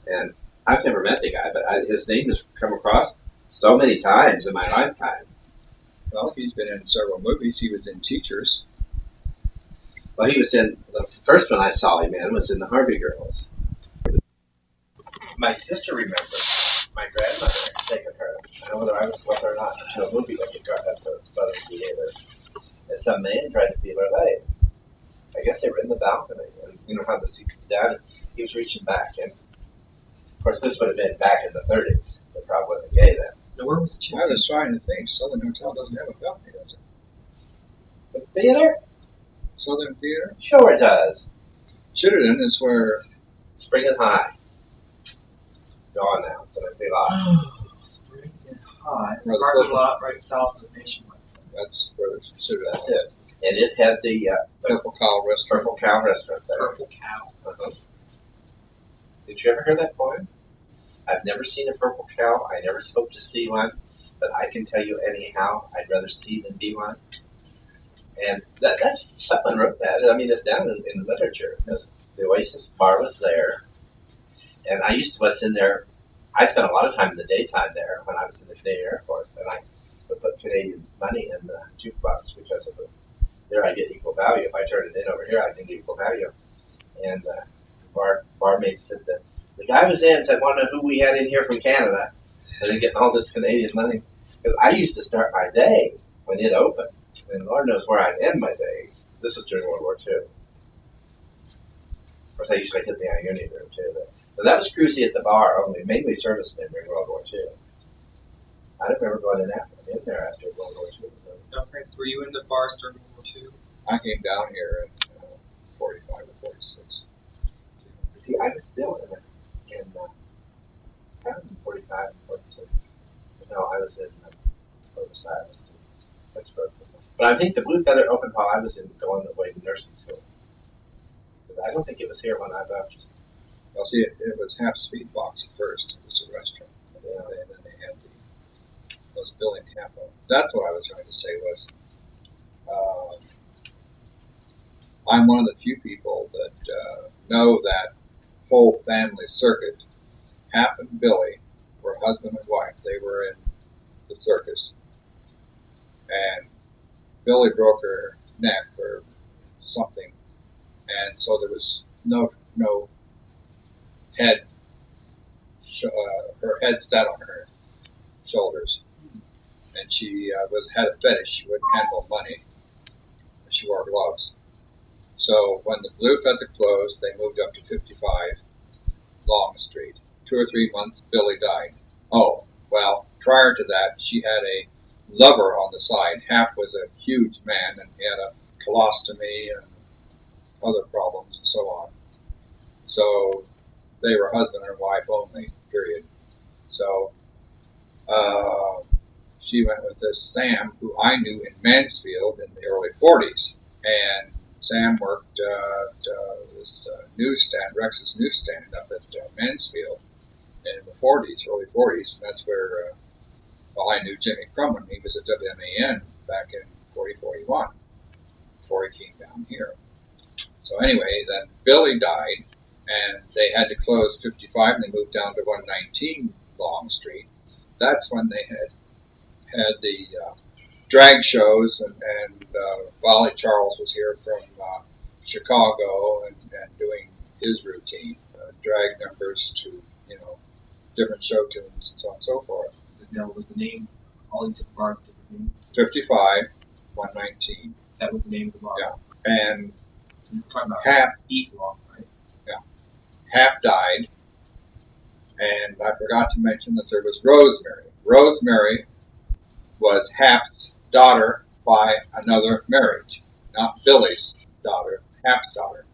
And I've never met the guy, but his name has come across so many times in my lifetime. Well, he's been in several movies. He was in Teachers. Well, he was in, the first one I saw him in was in the Harvey Girls. My sister remembers my grandmother taking her, I don't know whether I was with her or not, to a movie like it got at the Southern Theater. And some man tried to feel her leg. I guess they were in the balcony, and you know how the seat comes down, and he was reaching back. And of course, this would have been back in the 30s. They probably wasn't gay then. Now, where was I was trying to think. Southern Hotel doesn't have a balcony, does it? The theater? Southern Theater? Sure it does. Chitterton is where... Spring and High. Gone now, so they lost. High, Where the parking purple- lot right south of Nationwide. That's where it's considered. That's it. And it had the Purple Cow Restaurant. Purple Cow restaurant there. Purple Cow. Uh-huh. Did you ever hear that poem? I've never seen a purple cow. I never hope to see one, but I can tell you anyhow, I'd rather see than be one. And that's someone wrote that. I mean, it's down in the literature. Because the Oasis bar was there, and I used to was in there. I spent a lot of time in the daytime there when I was in the Canadian Air Force, and I would put Canadian money in the jukebox because of there I get equal value. If I turn it in over here, I can get equal value. And the barmaid said that the guy was in, said, "Want to know who we had in here from Canada?" And they're getting all this Canadian money. Because I used to start my day when it opened, and Lord knows where I'd end my day. This was during World War II. Of course, I usually hit the Ionian room too. But that was cruisy at the bar only, mainly servicemen during World War II. I don't remember going in there after World War II. No, Prince, were you in the bars during World War II? I came down here in 45 or 46. See, I was still in kind of in 45 and 46. No, I was in Oasis. That's broken. But I think the Blue Feather opened while I was going away to nursing school. Because I don't think it was here when I left. Well, see, it was half Speed Box at first. It was a restaurant. Yeah. And then they had those Billy and Hap. That's what I was trying to say was, I'm one of the few people that know that whole family circuit. Hap and Billy were husband and wife. They were in the circus. And Billy broke her neck or something. And so there was no head. Her head sat on her shoulders. And she had a fetish. She wouldn't handle money. She wore gloves. So when the Blue Feather closed, they moved up to 55 Long Street. 2 or 3 months, Billy died. Oh, well, prior to that, she had a lover on the side. Hap was a huge man, and he had a colostomy and other problems and so on. So they were husband and wife only, period. So she went with this Sam, who I knew in Mansfield in the early 40s. And Sam worked at this newsstand, Rex's newsstand up at Mansfield in the 40s, early 40s. And that's where, I knew Jimmy Crumman. He was at WMAN back in 40-41 before he came down here. So anyway, then Billy died, and they had to close 55, and they moved down to 119 Long Street. That's when they had the drag shows, and Wally Charles was here from Chicago and doing his routine, drag numbers to, different show tunes and so on and so forth. Now, was the name, all these different bars, different names? 55, 119. That was the name of the bar. Yeah. And You're talking about Hap, East Long, right? Hap died, and I forgot to mention that there was Rosemary. Rosemary was Hap's daughter by another marriage, not Billy's daughter, Hap's daughter.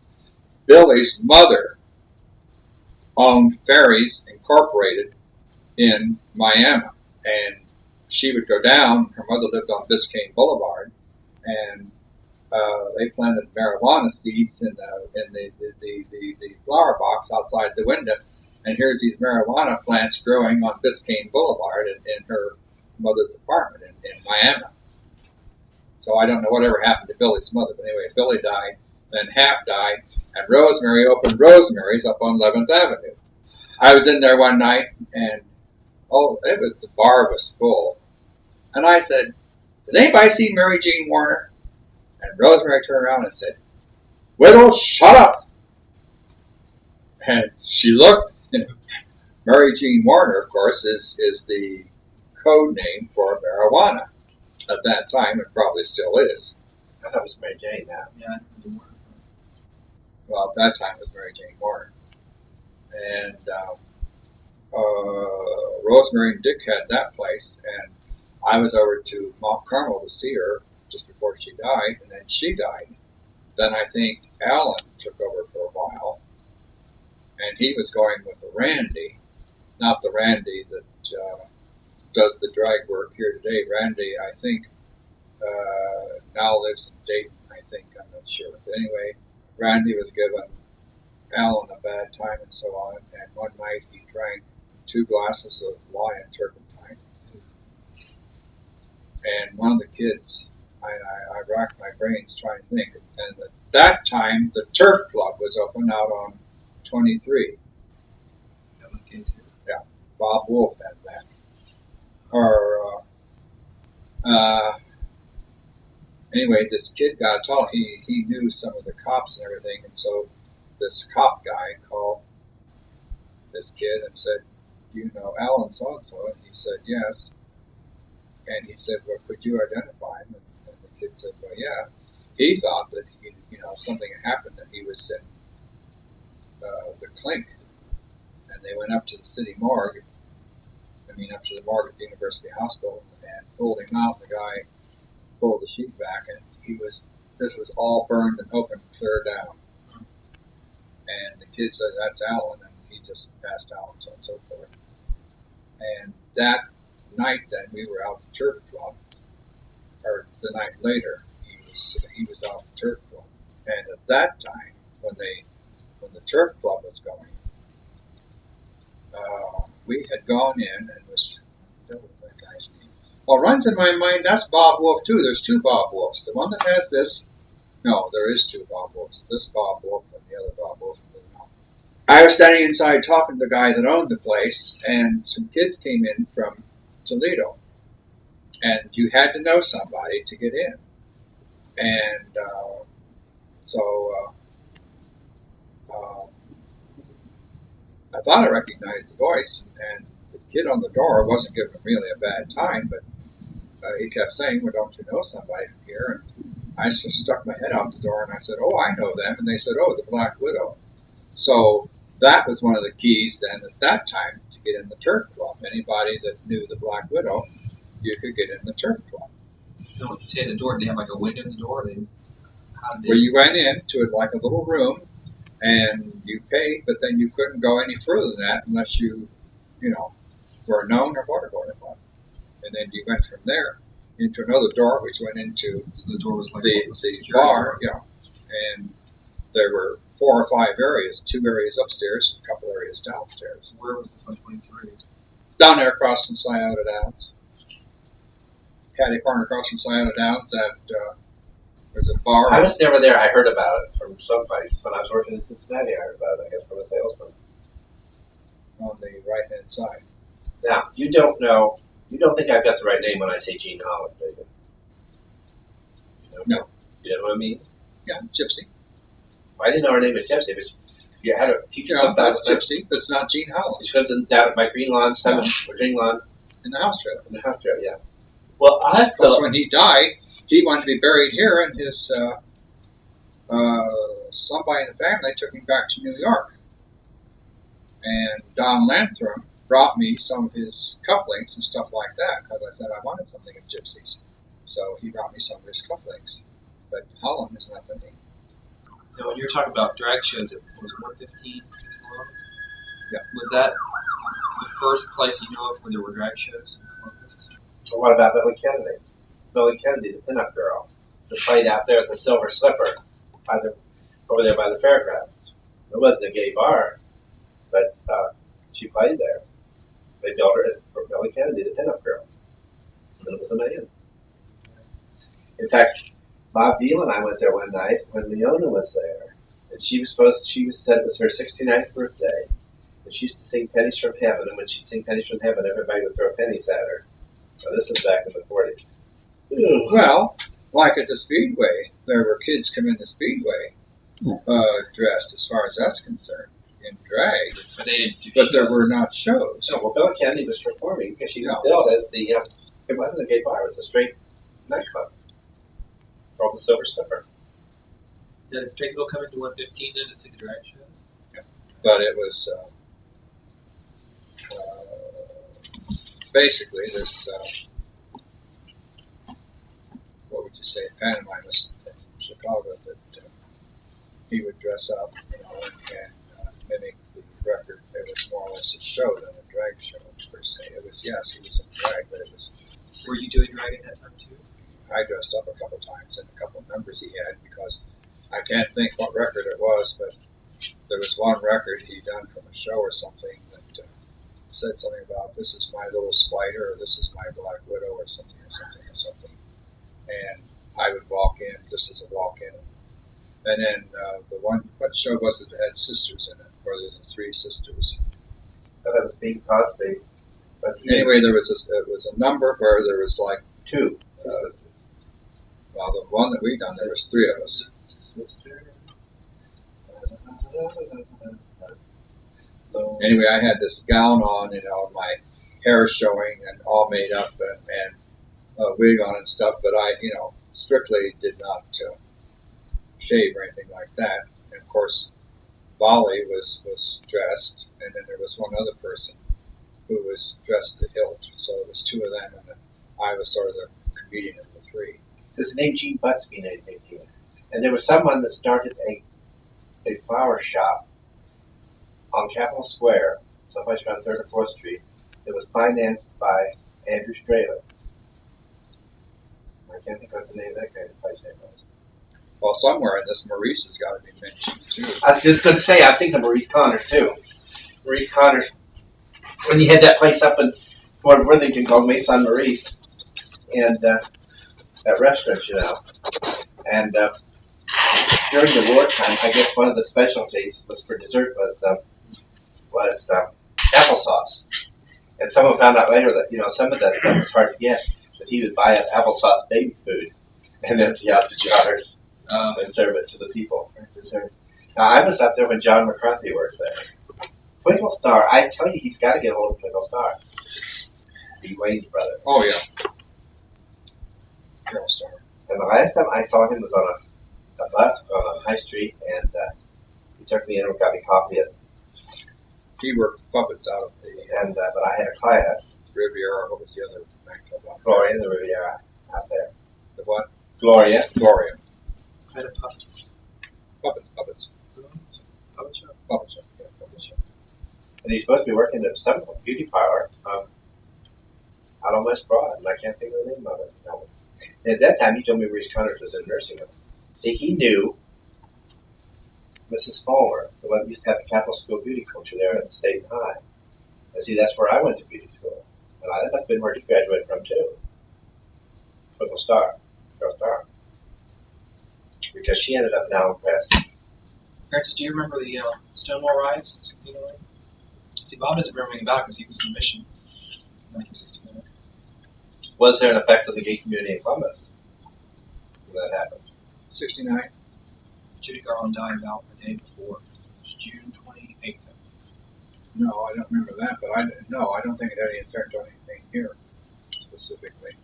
Billy's mother owned Ferries Incorporated in Miami, and she would go down. Her mother lived on Biscayne Boulevard, and they planted marijuana seeds in the flower box outside the window. And here's these marijuana plants growing on Biscayne Boulevard in her mother's apartment in Miami. So I don't know whatever happened to Billy's mother, but anyway, Billy died, then Hap died, and Rosemary opened Rosemary's up on 11th Avenue. I was in there one night, and the bar was full. And I said, "Does anybody see Mary Jean Warner?" And Rosemary turned around and said, "Widow, shut up!" And she looked, and Mary Jean Warner, of course, is the code name for marijuana at that time, and probably still is. I thought it was Mary Jane now. Yeah. Well, at that time it was Mary Jane Warner. And Rosemary and Dick had that place, and I was over to Mount Carmel to see her just before she died, and then she died. Then I think Alan took over for a while, and he was going with the Randy, not the Randy that does the drag work here today. Randy, I think, now lives in Dayton, I think, I'm not sure. But anyway, Randy was giving Alan a bad time and so on, and one night he drank 2 glasses of Lion turpentine. And one of the kids, I racked my brains trying to think, and at that time the Turk Club was open out on 23. Yeah, Bob Wolf had that. Or, anyway, this kid got tall. He knew some of the cops and everything, and so this cop guy called this kid and said, "Do you know Alan so-and-so?" And he said, "Yes." And he said, "Well, could you identify him?" And the kid said, "Well, yeah." He thought that something had happened, that he was in the clink, and they went up to the city morgue. Up to the morgue at the University Hospital and pulled him out. The guy pulled the sheet back, and this was all burned and open, clear down. And the kid said, "That's Alan," and he just passed out and so on and so forth. And that night, then we were out at the Turk Club, or the night later, he was out at the Turk Club. And at that time, when the Turk Club was going, we had gone in and was, what was that guy's name? Well, runs in my mind, that's Bob Wolf too. There's 2 Bob Wolfs. The one that has this, no, there is 2 Bob Wolfs. This Bob Wolf and the other Bob Wolf. I was standing inside talking to the guy that owned the place, and some kids came in from Toledo. And you had to know somebody to get in. And I thought I recognized the voice, and the kid on the door wasn't giving him really a bad time, but he kept saying, "Well, don't you know somebody from here?" And I just stuck my head out the door, and I said, "Oh, I know them." And they said, "Oh, the Black Widow." So that was one of the keys then at that time to get in the Turk Club. Anybody that knew the Black Widow, you could get in the Turk Club. No, when you say the door, did they have like a window in the door? Where you went into it like a little room, and you paid, but then you couldn't go any further than that unless you were known or whatever it was. And then you went from there into another door, which went into the door was like the bar, and there were 4 or 5 areas, 2 areas upstairs, a couple areas downstairs. Where was this on 23? Down there across from Scioto Downs. Caddy corner across from Scioto Downs, there's a bar. I was never there. I heard about it from someplace. When I was working in Cincinnati, I heard about it, I guess, from a salesman. On the right-hand side. Now, you don't think I've got the right name when I say Gene Holland, do you? No. You know what I mean? Yeah, Gypsy. Well, I didn't know her name was Gypsy. But you had a teacher. That's Gypsy, but it's not Gene Holland. She lived down at my Green Lawn, Green Lawn. In the house trailer. In the house trailer, yeah. Well, because when he died, he wanted to be buried here, and his somebody in the family took him back to New York. And Don Lantham brought me some of his cufflinks and stuff like that, because I said I wanted something of Gypsy's. So he brought me some of his cufflinks. But Holland is not the name. Now, when you're talking about drag shows, it was 115 Sloan? Yeah. Was that the first place you know of where there were drag shows in Columbus? Well, what about Billy Kennedy? Billy Kennedy, the pinup girl, that played out there at the Silver Slipper, over there by the fairgrounds. It wasn't a gay bar, but she played there. They built her as Billy Kennedy, the pinup girl. And it was a man. In fact, Bob Deal and I went there one night when Leona was there. And she said it was her 69th birthday. And she used to sing Pennies from Heaven. And when she'd sing Pennies from Heaven, everybody would throw pennies at her. So this was back in the 40s. Well, like at the Speedway, there were kids come in the Speedway dressed, as far as that's concerned, in drag. But there were not shows. No, well, Billy Kennedy was performing because she was billed as it wasn't a gay bar, it was a straight nightclub called the Silver Slipper. Did a straight girl come into 115 then to see the drag shows? Yeah. But it was basically this, what would you say, pantomimist in Chicago that he would dress up, and mimic the record. It was more or less a show than a drag show per se. It was, yes, he was in drag, Were you doing drag at that time too? I dressed up a couple times in a couple of numbers he had because I can't think what record it was, but there was one record he done from a show or something that said something about this is my little spider or this is my black widow or something or something or something. And I would walk in just as a walk in. And then the one, what show was it that had sisters in it? Brothers and three sisters. That was Bing Crosby. But Anyway, it was a number where there was like two. Well, the one that we done, there was three of us. Anyway, I had this gown on, my hair showing and all made up and a wig on and stuff, but I, strictly did not shave or anything like that. And of course, Volley was dressed, and then there was one other person who was dressed to the hilt. So it was two of them, and then I was sort of the comedian of the three. There's a name Gene Butsby named here. And there was someone that started a flower shop on Capitol Square, someplace around 3rd or 4th Street, that was financed by Andrew Straley. I can't think of what the name of that guy's place name was. Well, somewhere in this, Maurice has got to be mentioned, too. I was just going to say, I was thinking of Maurice Connors, too. Maurice Connors, when you had that place up in Fort Worthington called Maison Maurice, and that restaurant, and during the wartime, I guess one of the specialties was for dessert was applesauce. And someone found out later that, some of that stuff was hard to get, that he would buy up applesauce baby food and empty out the jars and serve it to the people for dessert. Now, I was up there when John McCarthy worked there. Twinkle Star, I tell you, he's got to get a hold of Twinkle Star. The Wayne's brother. Oh, yeah. Twinkle Star. And the last time I saw him was on a bus on High Street, and he took me in and got me coffee. He worked puppets out of the... And but I had a class. Riviera, what was the other nightclub out there? Gloria, the Riviera, out there. The what? Gloria. Kind of puppets. Puppets. Puppet show. Puppet show, yeah, puppet show. And he's supposed to be working at some beauty parlor out on West Broad, and I can't think of the name of it. No. And at that time, he told me Maurice Connors was in a nursing home. See, he knew Mrs. Fulmer, the one who used to have the Capital School beauty culture there at the State and High. And see, that's where I went to beauty school. And that must have been where he graduated from, too. Twinkle Star. Girl Star. Because she ended up now in press. Francis, do you remember the Stonewall riots in 1609? See, Bob doesn't remember anything about it because he was in mission in 1969. Was there an effect on the gay community in Columbus when that happened? 69. Judy Garland died about the day before. It was June 28th. No, I don't remember that, but I don't think it had any effect on anything here, specifically.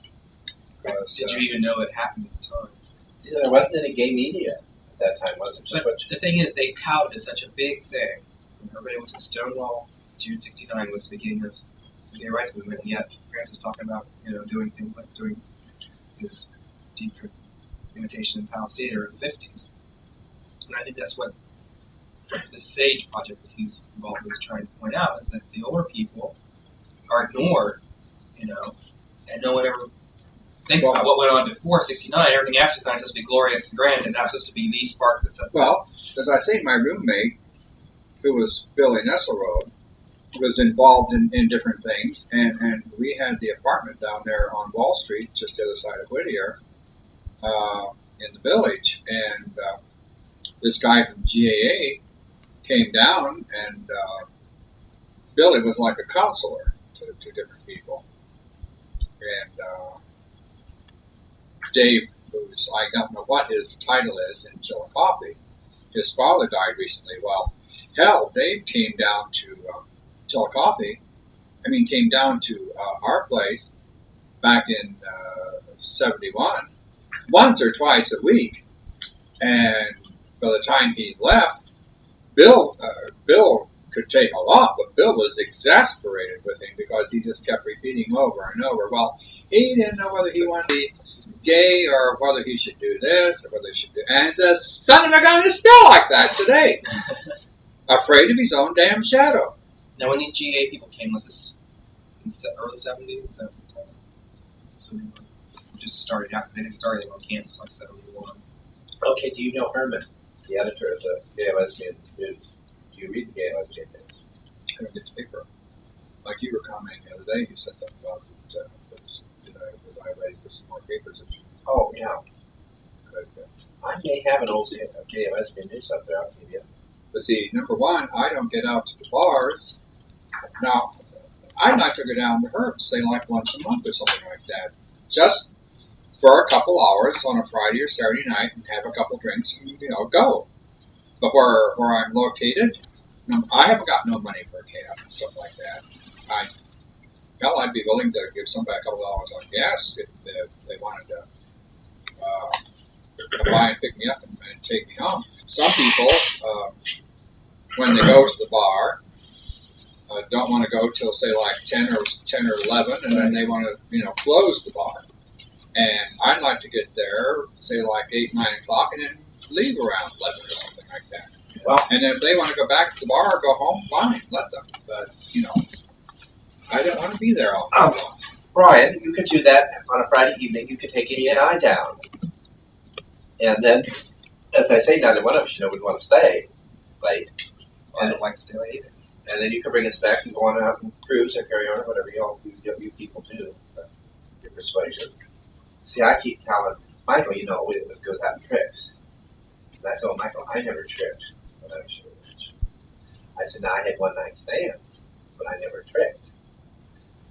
Did you even know it happened at the time? See, there wasn't any gay media at that time, was there? But the thing is, they touted it as such a big thing. Everybody was in Stonewall. June 69 was the beginning of the gay rights movement, and yet Francis talking about, doing things like doing his deep imitation in Palace Theater in the 50s. And I think that's what the SAGE project that he's involved with is trying to point out, is that the older people are ignored, and no one ever thinks about what went on before 69. Everything after 69 is supposed to be glorious and grand, and that's supposed to be the spark that's up. Well, as I say, my roommate, who was Billy Nesselrode, was involved in different things, and we had the apartment down there on Wall Street, just the other side of Whittier, in the village, and this guy from GAA came down, and Billy was like a counselor to different people. And Dave, I don't know what his title is in Chillicothe, his father died recently. Well, hell, Dave came down to Chillicothe, came down to our place back in 71, once or twice a week, and by the time he left, Bill could take a lot, but Bill was exasperated with him because he just kept repeating over and over. Well, he didn't know whether he wanted to be gay or whether he should do this or whether he should do... And the son of a gun is still like that today. Afraid of his own damn shadow. Now, when these GA people came, was this in the early 70s? 71. Just started out, then it started on campus like 71. Okay, do you know Herman, the editor of the Gay Lesbian News? Do you read the Gay Lesbian News? I don't get the paper. Like you were commenting the other day, you said something about was I ready for some more papers? Oh, yeah. Good. I may have an old Gay Lesbian News up there, I'll give you. But see, number one, I don't get out to the bars. Now, I'd like to go down to Herb's, say like once a month or something like that. Just for a couple hours on a Friday or Saturday night and have a couple drinks and, go. But where I'm located, I haven't got no money for a cab and stuff like that. I'd be willing to give somebody a couple hours on gas if they wanted to come by and pick me up and take me home. Some people, when they go to the bar, don't want to go till say like 10 or 11, and then they want to close the bar. And I'd like to get there, say like 8, 9 o'clock, and then leave around 11 or something like that. Well, and if they want to go back to the bar or go home, fine, let them. But I don't want to be there all night long. Bryan, you could do that on a Friday evening. You could take Edie and I down. And then, as I say, neither one of us, would want to stay late. I don't like to stay late. And then you could bring us back and go on out and cruise or carry on or whatever you people do. Your persuasion. See, I keep telling Michael, it goes out and tricks. And I told Michael, I never tricked when I was your age. I said, now I had one night stands, but I never tricked.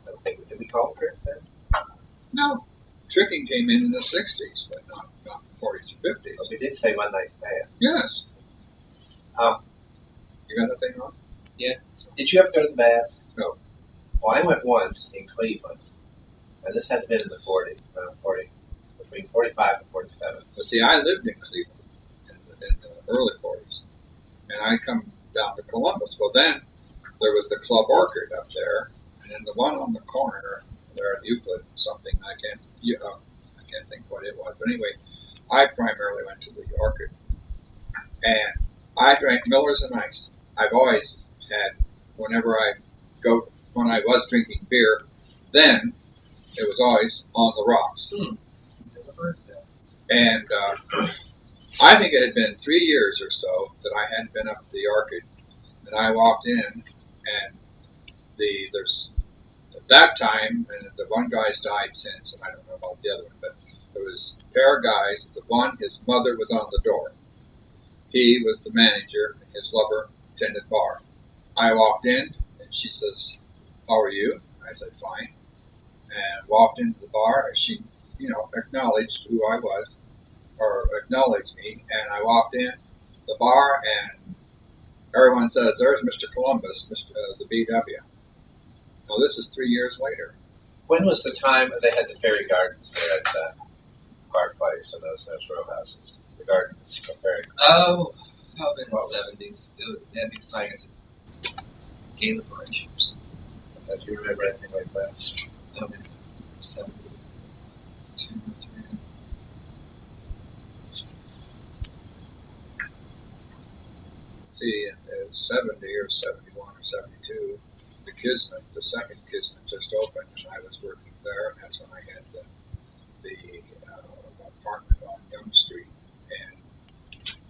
I don't think, did we call it tricks then? No. Tricking came in the 60s, but not the 40s or 50s. But we did say one night stand. Yes. You got that thing on? Yeah. Did you ever go to the baths? No. Well, I went once in Cleveland. And this had been in the 40s, between 45 and 47. Well, see, I lived in Cleveland in the early 40s. And I come down to Columbus. Well, then there was the Club Orchid up there. And then the one on the corner there at Euclid, something I can't think what it was. But anyway, I primarily went to the Orchid. And I drank Miller's and Ice. I've always had, when I was drinking beer, then it was always on the rocks. And I think it had been 3 years or so that I hadn't been up to the Orchid. And I walked in, and there's at that time, and the one guy's died since, and I don't know about the other one, but there was a pair of guys. The one, his mother was on the door. He was the manager, and his lover tended bar. I walked in, and she says, "How are you?" I said, "Fine." And walked into the bar, and she, acknowledged who I was, or acknowledged me, and I walked in the bar, and everyone says, "There's Mr. Columbus, the BW." Well, this is 3 years later. When was the time they had the fairy gardens there at the Park Place and those row houses? The gardens of fairy. Oh, probably in the 70s. That'd be sign as a gay liberation or something. Do you remember anything like that? No, maybe 72 or 3. See, in 70 or 71 or 72, the Kismet, the second Kismet just opened, and I was working there, and that's when I had the apartment on Young Street, and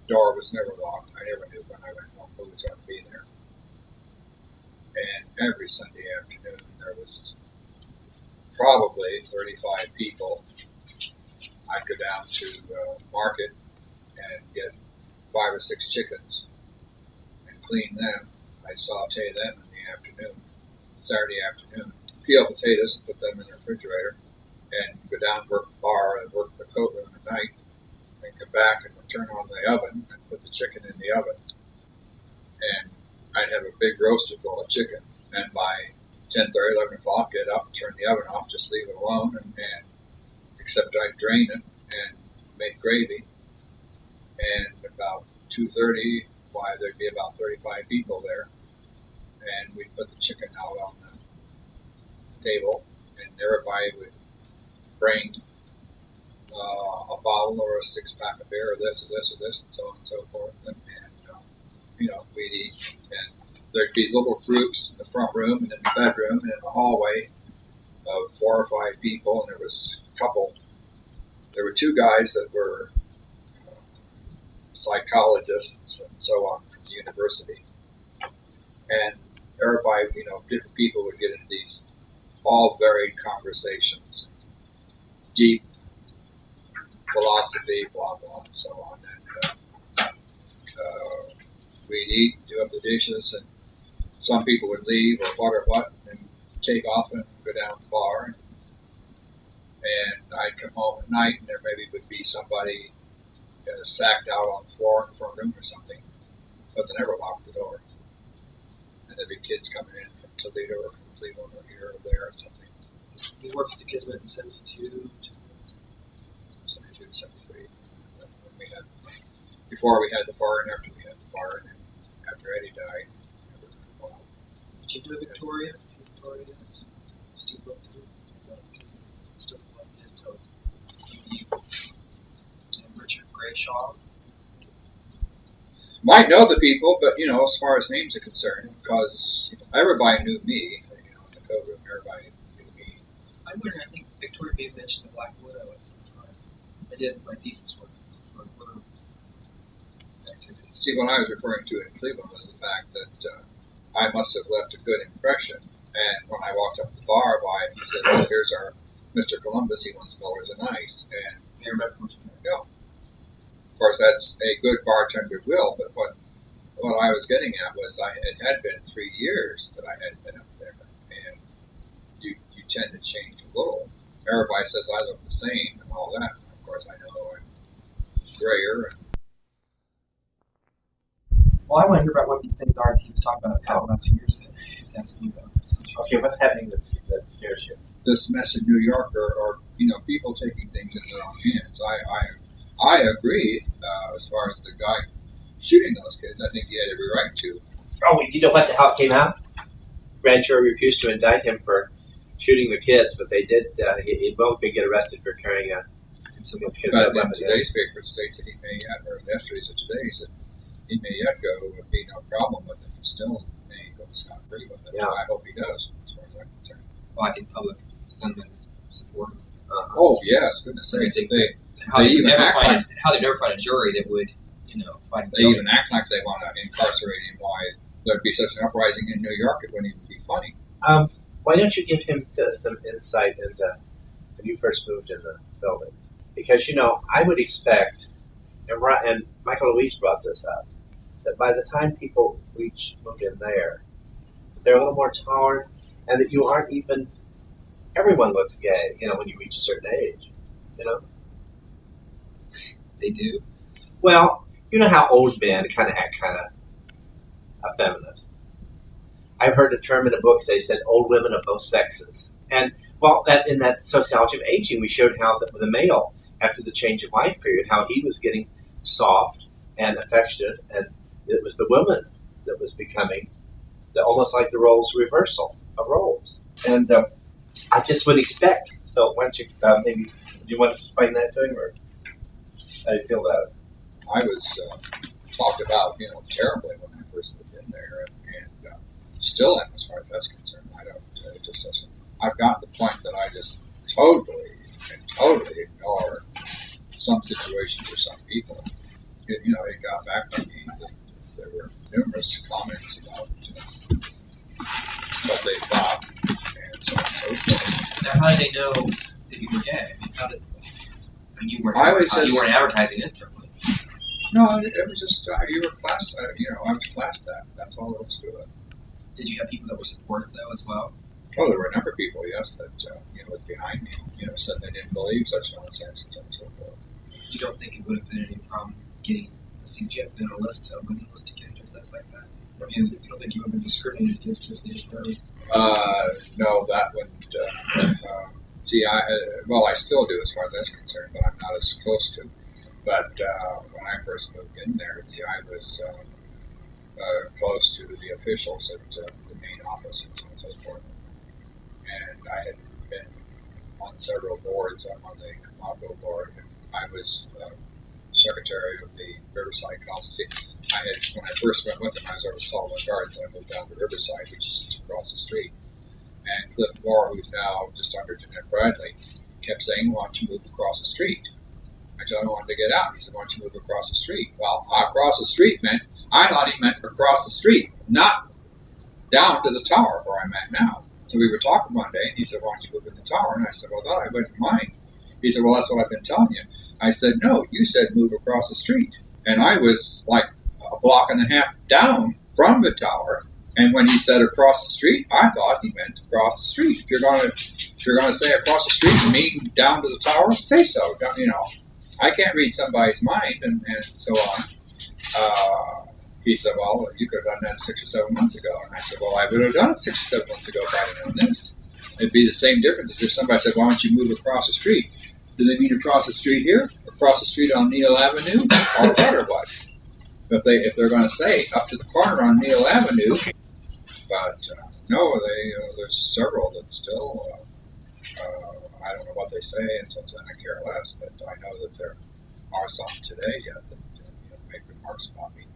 door was never locked. I never knew when I went home who was going to be there. And every Sunday afternoon, there was probably 35 people. I'd go down to market and get 5 or 6 chickens and clean them. I'd saute them in the afternoon, Saturday afternoon, peel potatoes and put them in the refrigerator, and go down, work the bar, and work the coat room at night, and come back and turn on the oven and put the chicken in the oven. And I'd have a big roaster full of chicken, and by 10:30, 11 o'clock, get up, turn the oven off, just leave it alone, and except I'd drain it and make gravy. And about 2:30, there'd be about 35 people there, and we'd put the chicken out on the table, and everybody would bring a bottle or a 6-pack of beer, or this, and so on and so forth, and we'd eat, and there'd be little groups in the front room, and in the bedroom, and in the hallway of 4 or 5 people, and there was there were two guys that were psychologists and so on from the university. And everybody, different people would get into these all varied conversations, deep philosophy, blah, blah, and so on. And we'd eat, do up the dishes, and some people would leave or what, and take off and go down to the bar. And I'd come home at night, and there maybe would be somebody sacked out on the floor in the front room or something, but they never locked the door. And there'd be kids coming in from Toledo or from Cleveland or here or there or something. You worked at the Kismet in 72 to 73. Before we had the bar and after we had the bar, and after Eddie died. Did you do Victoria? Victoria is still booked through. Still plugged into and Richard Grayshaw. Might know the people, but as far as names are concerned, because everybody knew me. In the code room, everybody knew me. I think Victoria may have mentioned the Black Widow at some time. I did my thesis work for Widow activities. See, what I was referring to in Cleveland was the fact that I must have left a good impression. And when I walked up to the bar by him, he said, "Oh, here's our Mr. Columbus. He wants Millers and Ice." And I remember what you meant. yeah. Of course, that's a good bartender will, but what I was getting at was it had been 3 years that I had been up there, and you tend to change a little. Everybody says I look the same and all that. And of course, I know I'm grayer. Well, I want to hear about what these things are that he was talking about the last few years that he was asking you about. Okay, what's happening that scares you? This mess in New York or people taking things in their own hands. I agree as far as the guy shooting those kids. I think he had every right to. Oh, you know what? How it came out? Grand jury refused to indict him for shooting the kids, but they did. He won't get arrested for carrying a concealed But weapon. today's paper states that he may yet, or yesterday's or today's, that he may yet go and be no problem with it. He still may go scot-free with it. Yeah. I hope he does, as far as I'm concerned. Well, I think public sentiment is supportive. Oh yes, goodness sakes. How they even never act find like how they never find a jury that would, find him they guilty. even act like they want to incarcerate him. Why there'd be such an uprising in New York? It wouldn't even be funny. Why don't you give him some insight into when you first moved in the building? Because I would expect, and Michael Louise brought this up, that by the time people moved in there, they're a little more tolerant, and that you aren't even. Everyone looks gay, when you reach a certain age, They do. Well, you know how old men kind of act effeminate. I've heard a term in a book they said old women of both sexes. And that in that sociology of aging, we showed how that with a male, after the change of life period, how he was getting soft and affectionate, and it was the woman that was becoming almost like the roles reversal of roles. And I just would expect. So why don't you maybe do you want to explain that to him, or how do you feel about it? I was talked about, terribly when I first moved in there, and still am as far as that's concerned. I don't. It just doesn't. I've gotten to the point that I just totally ignore some situations or some people. It got back to me. There were numerous comments about what they thought, and so on and so forth. Now, how did they know that you were gay? How did? You weren't. You weren't advertising it, certainly. No, it was just you were class. I was classed that. That's all there was to it. Did you have people that were supportive though as well? Oh, there were a number of people, yes, that was behind me. Said they didn't believe such nonsense and so on and so forth. You don't think it would have been any problem getting a CGF in a list of winning list of kids or things like that? You don't think you would have been discriminated against if they didn't know? No, that wouldn't. See, I still do as far as that's concerned, but I'm not as close to. But when I first moved in there, I was close to the officials at the main office and so on and so forth. And I had been on several boards. I'm on the Coppa board. I was secretary of the Riverside Council. See, when I first went with them, I was over Sullivan Gardens. I moved down to Riverside, which is just across the street. And Cliff Moore, who's now just under Jeanette Bradley, kept saying, why don't you move across the street? I told him I wanted to get out. He said, why don't you move across the street? Well, across the street meant, I thought he meant across the street, not down to the tower where I'm at now. So we were talking one day, and he said, why don't you move in the tower? And I said, well, I wouldn't mind. He said, well, that's what I've been telling you. I said, no, you said move across the street. And I was like a block and a half down from the tower. And when he said across the street, I thought he meant across the street. If you're gonna say across the street and mean down to the tower, say so. You know, I can't read somebody's mind and so on. He said, well, you could have done that 6 or 7 months ago. And I said, well, I would have done it 6 or 7 months ago if I'd known this. It'd be the same difference as if somebody said, why don't you move across the street? Do they mean across the street here, across the street on Neal Avenue, or what or what? If they're going to say up to the corner on Neal Avenue, but no, there's several that still, I don't know what they say, and since I care less, but I know that there are some today yet that make remarks about me.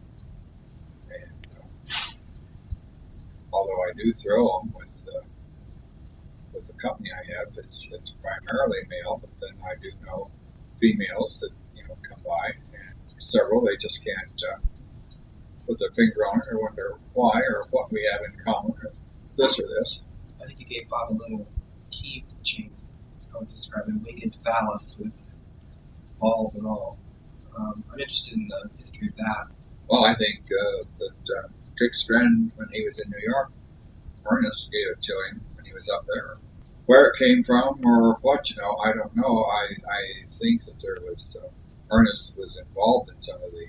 And although I do throw them with the company I have, it's primarily male, but then I do know females that come by, and several they just can't put their finger on it or wonder why or what we have in common or this or this. I think you gave Bob a little key chain. I would describe it winged phallus with balls and all. I'm interested in the history of that. Well, I think that Dick's friend, when he was in New York, Ernest gave it to him when he was up there. Where it came from or what, I don't know. I think that there was, Ernest was involved in some of the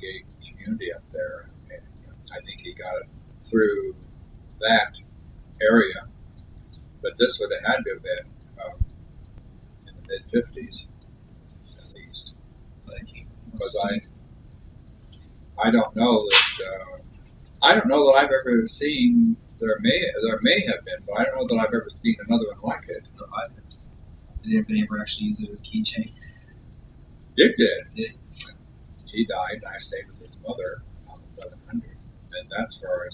gay community up there, and I think he got it through that area. But this would have had to have been in the mid-50s, at least. Because I don't know that I've ever seen. There may have been, but I don't know that I've ever seen another one like it. No, I haven't. Did anybody ever actually use it as a keychain? Dick did. He died, and I stayed with his mother on 1100, and that's where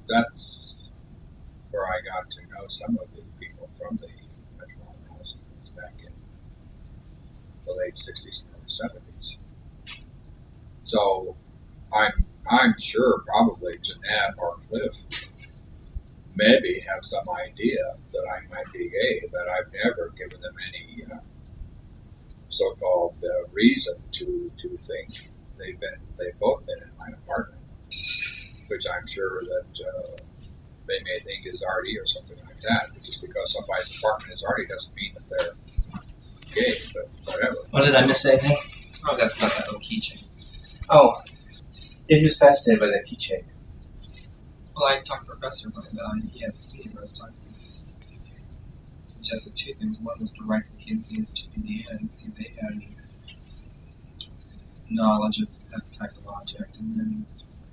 that's where I got to know some of the people from the Metropolitan Housing back in the late 60s and early 70s. So I'm sure probably Jeanette or Cliff maybe have some idea that I might be gay, but I've never given them any so-called reason to think. They've both been in my apartment, which I'm sure that they may think is arty or something like that. But just because somebody's apartment is arty doesn't mean that they're gay, but whatever. What did I miss anything? Oh, that's not that little keychain. Oh, yeah, he was fascinated by that keychain. Well, I talked to Professor about it. He hasn't seen it, but I was talking to him. He suggested two things. One was to write to the kids in Indiana and see if they had any knowledge of that type of object. And then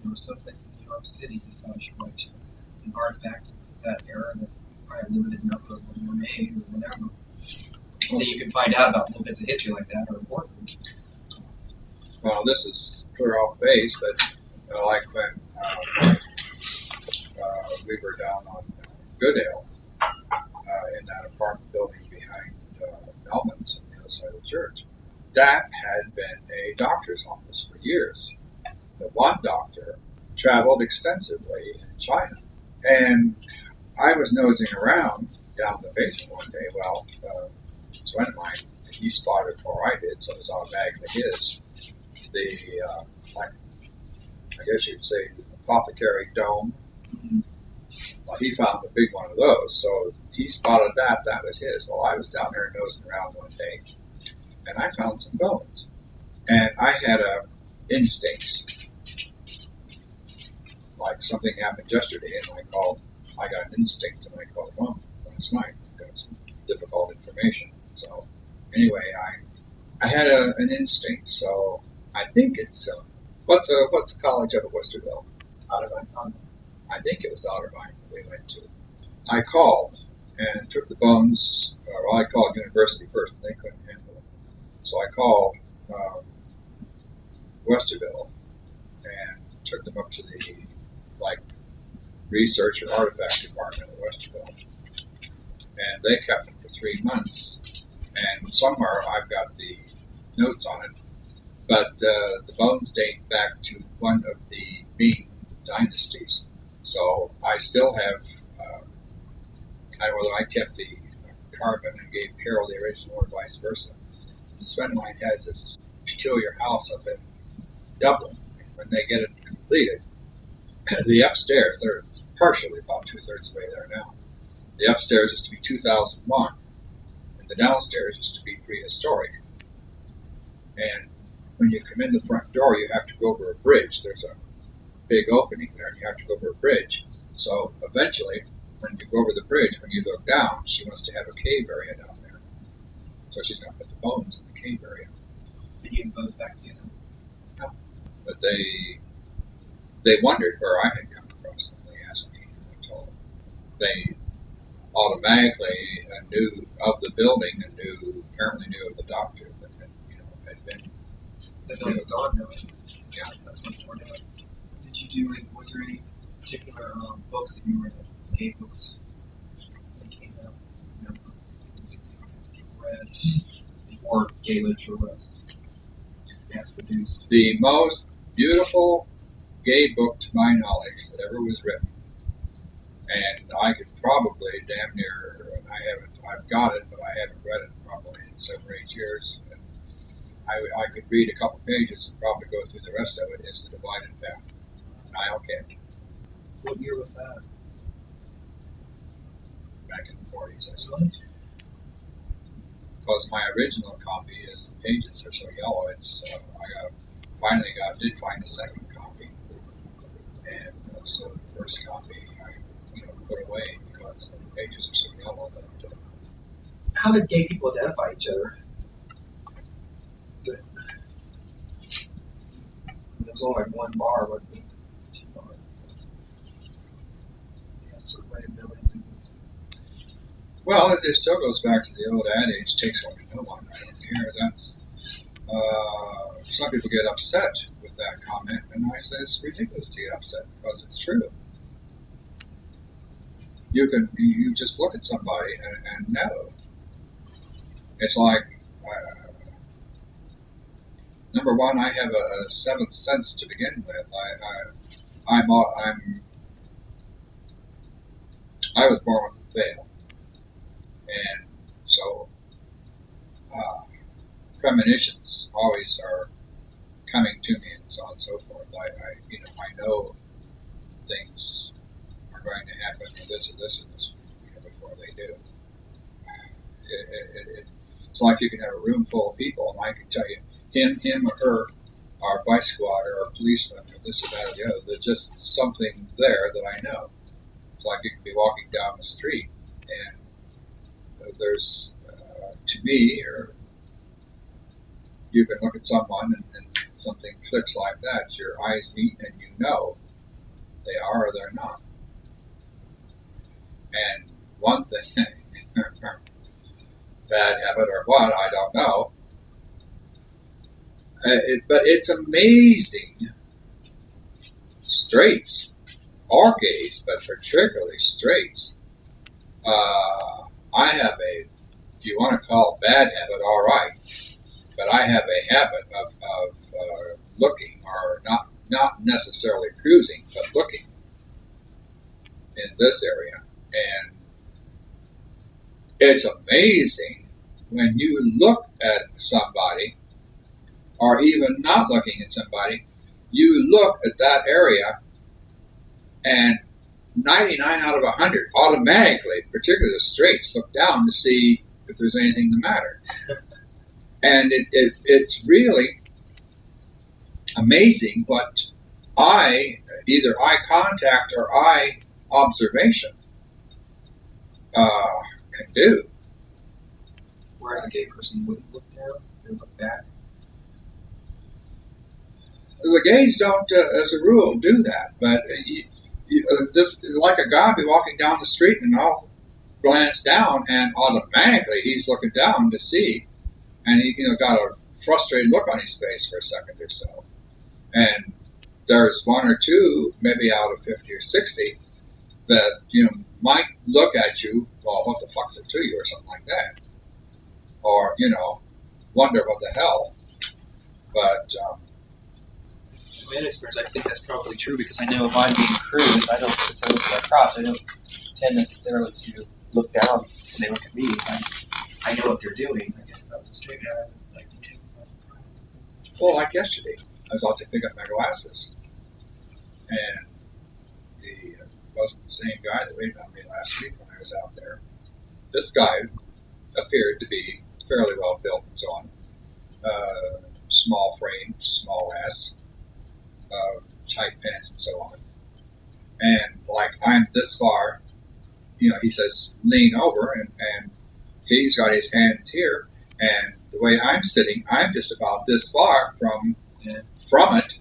there was someplace in New York City he thought I should write to. An artifact of that era that probably a limited number of them were made or whatever. Well, that you can find out about little bits of history like that are important. Well, this is clear off base, but like when we were down on Goodale in that apartment building behind Melman's on the other side of the church. That had been a doctor's office for years. The one doctor traveled extensively in China. And I was nosing around down the basement one day. Well, this friend of mine, he spotted before I did, so it was automatically his. Like, I guess you'd say, the apothecary dome. Well, he found a big one of those, so he spotted that was his. Well, I was down there nosing around one day, and I found some bones. And I had a instinct, like something happened yesterday, and I got an instinct, and I called home last night. Got some difficult information. So anyway, I had an instinct, so I think it's, what's the college up at Westerville? Otterbein. I think it was Otterbein that we went to. I called and took the bones, well, I called university first, and they couldn't handle it. So I called Westerville and took them up to the, research or artifact department at Westerville. And they kept them for 3 months and somewhere I've got the notes on it. But the bones date back to one of the Ming dynasties. So I still have, whether I kept the carbon and gave Carol the original or vice versa. This friend of mine has this peculiar house up in Dublin. When they get it completed, the upstairs, they're partially about 2/3 of the way there now. The upstairs is to be 2001, and the downstairs is to be prehistoric. And when you come in the front door, you have to go over a bridge. There's a big opening there, and you have to go over a bridge. So eventually, when you go over the bridge, when you look down, she wants to have a cave area down there. So she's going to put the bones in the cave area. Did you give bones back to you? No. But they wondered where I had come across them. They asked me, and I told them. They automatically knew of the building and apparently knew of the doctor that had been. The building's gone now. Yeah, that's much more now. Did you do? Was there any particular books that you read? Gay books that came out? Read before gay literature was mass produced. The most beautiful gay book, to my knowledge, that ever was written, and I could probably damn near, I've got it, but I haven't read it probably in 7 or 8 years. And I could read a couple pages and probably go through the rest of it. Is The Divided Path. I okay. What year was that? Back in the 40s, I suppose. Because my original copy is, the pages are so yellow, it's, did find a second copy. And so the first copy I, put away because the pages are so yellow that. How did gay people identify each other? There was only like one bar, but 2 bars. Yeah, certain way of building things. Well, it still goes back to the old adage, takes one to know one. I don't care. That's some people get upset with that comment, and I say it's ridiculous to get upset because it's true. You just look at somebody and know. It's like number one, I have a seventh sense to begin with. I was born with a veil, and so premonitions always are coming to me and so on and so forth. I know things are going to happen, or this before they do. It's like you can have a room full of people, and I can tell you, him or her, or a vice squad, or a policeman, or this or that or the other. There's just something there that I know. It's like you can be walking down the street, and there's, to me, or you can look at someone and something clicks like that. Your eyes meet, and you know they are or they're not. And one thing, bad habit or what, I don't know. But it's amazing. Straights, or gays, but particularly straights. I have if you want to call it bad habit, all right. But I have a habit of looking, or not necessarily cruising, but looking in this area. And it's amazing when you look at somebody, or even not looking at somebody, you look at that area, and 99 out of 100 automatically, particularly the straights, look down to see if there's anything the matter. And it's really amazing what either eye contact or eye observation can do. Whereas a gay person wouldn't look down, they would look back. The gays don't, as a rule, do that. But this, like a guy be walking down the street and I'll glance down, and automatically he's looking down to see, and he got a frustrated look on his face for a second or so. And there's one or two, maybe out of 50 or 60, that might look at you, well, what the fuck's it to you, or something like that. or, you know, wonder what the hell. But, In my experience, I think that's probably true because I know if I'm being cruised, I don't necessarily look at my crops. I don't tend necessarily to look down when they look at me. I know what they're doing. I guess if I was a straight guy, I would like to take less pride. well, like yesterday, I was out to pick up my glasses, and the wasn't the same guy that waited on me last week when I was out there. This guy appeared to be fairly well built and so on. Small frame, small ass, tight pants and so on. And like I'm this far, you know, he says lean over, and he's got his hands here, and the way I'm sitting, I'm just about this far from it,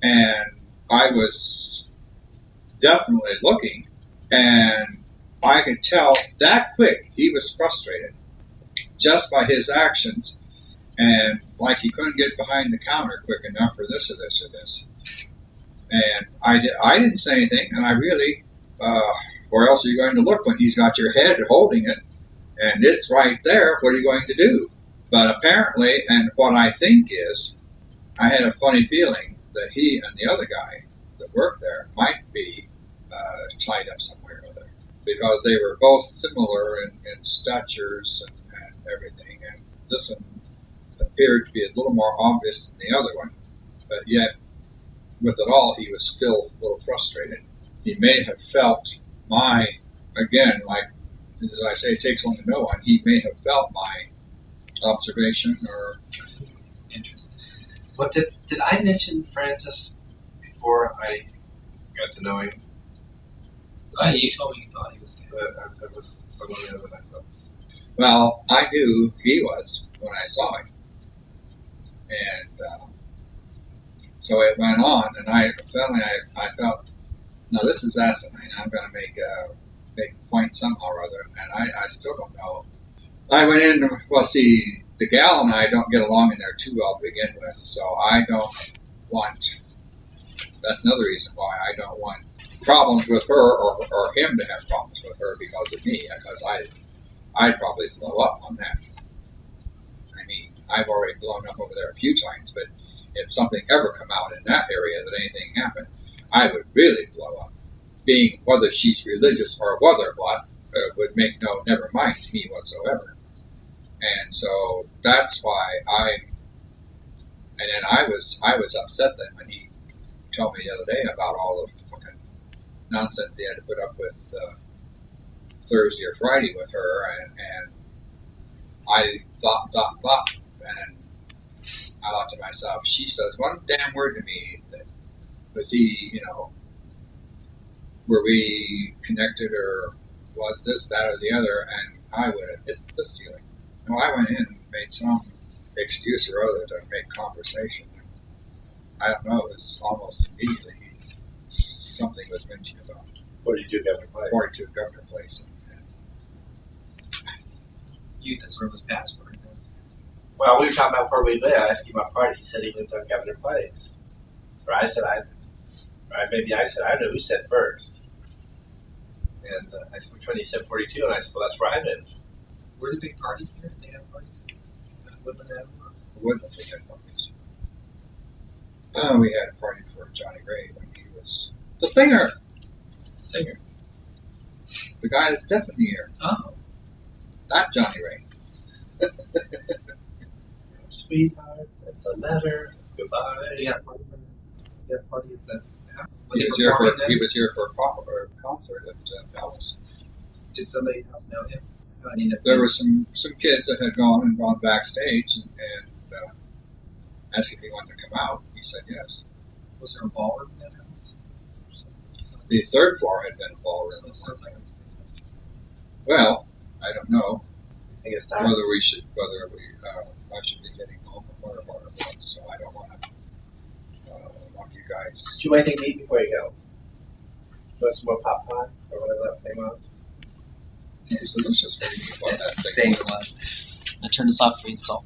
and I was definitely looking, and I could tell that quick he was frustrated just by his actions, and like he couldn't get behind the counter quick enough for this or this or this. And I didn't say anything, and I really, where else are you going to look when he's got your head holding it, and it's right there? What are you going to do? But apparently, and what I think is, I had a funny feeling that he and the other guy that worked there might be tied up somewhere or other, because they were both similar in statures and everything, and this one appeared to be a little more obvious than the other one, but yet with it all, he was still a little frustrated. He may have felt my, again, like as I say, it takes one to know one. He may have felt my observation or Interesting. What did I mention Francis before I got to know him? You told me you thought he was gay. That was someone else that I thought. well, I knew he was when I saw him, and so it went on, and suddenly I felt, no, this is asinine. I'm going to make a point somehow or other, and I still don't know. I went in, well, see, the gal and I don't get along in there too well to begin with, so I don't want, that's another reason why I don't want problems with her or him to have problems with her because of me, because I'd probably blow up on that. I mean, I've already blown up over there a few times, but if something ever come out in that area that anything happened, I would really blow up. Being whether she's religious or whether what would make no never mind to me whatsoever. And so that's why and then I was upset then when he told me the other day about all the fucking nonsense he had to put up with Thursday or Friday with her, and I thought, and I thought to myself, she says one damn word to me that was he, you know, were we connected or was this, that, or the other, and I would have hit the ceiling. No, I went in and made some excuse or other to make conversation. I don't know, it was almost immediately something was mentioned about 42 Governor Place. 42 Governor Place. Use it sort of as password. Well, we were talking about where we live. I asked him about party. He said he lived on Governor Place. Or I said I don't know who said first. And I said, which one? He said 42, and I said, well, that's where I live. Were there big parties there? They have parties? Woodland Avenue? Woodland, we had parties. We had a party for Johnny Ray when he was the singer. The guy that's deaf in the ear. Oh. Not Johnny Ray. Sweetheart, it's a letter. Goodbye. He had a party at the house? He was here for a concert at Palace. Did somebody else know him? I mean, There were some kids that had gone backstage and asked if he wanted to come out. He said yes. Was there a ballroom in that house? The third floor had been a ballroom. So it sounds like it was Well, I don't know I think it's time. whether I should be getting home or whatever. So I don't want you guys. Do you want anything to eat before you go? Want some more popcorn or whatever that thing was? It was delicious when you bought that thing. I turned this off for me, salt.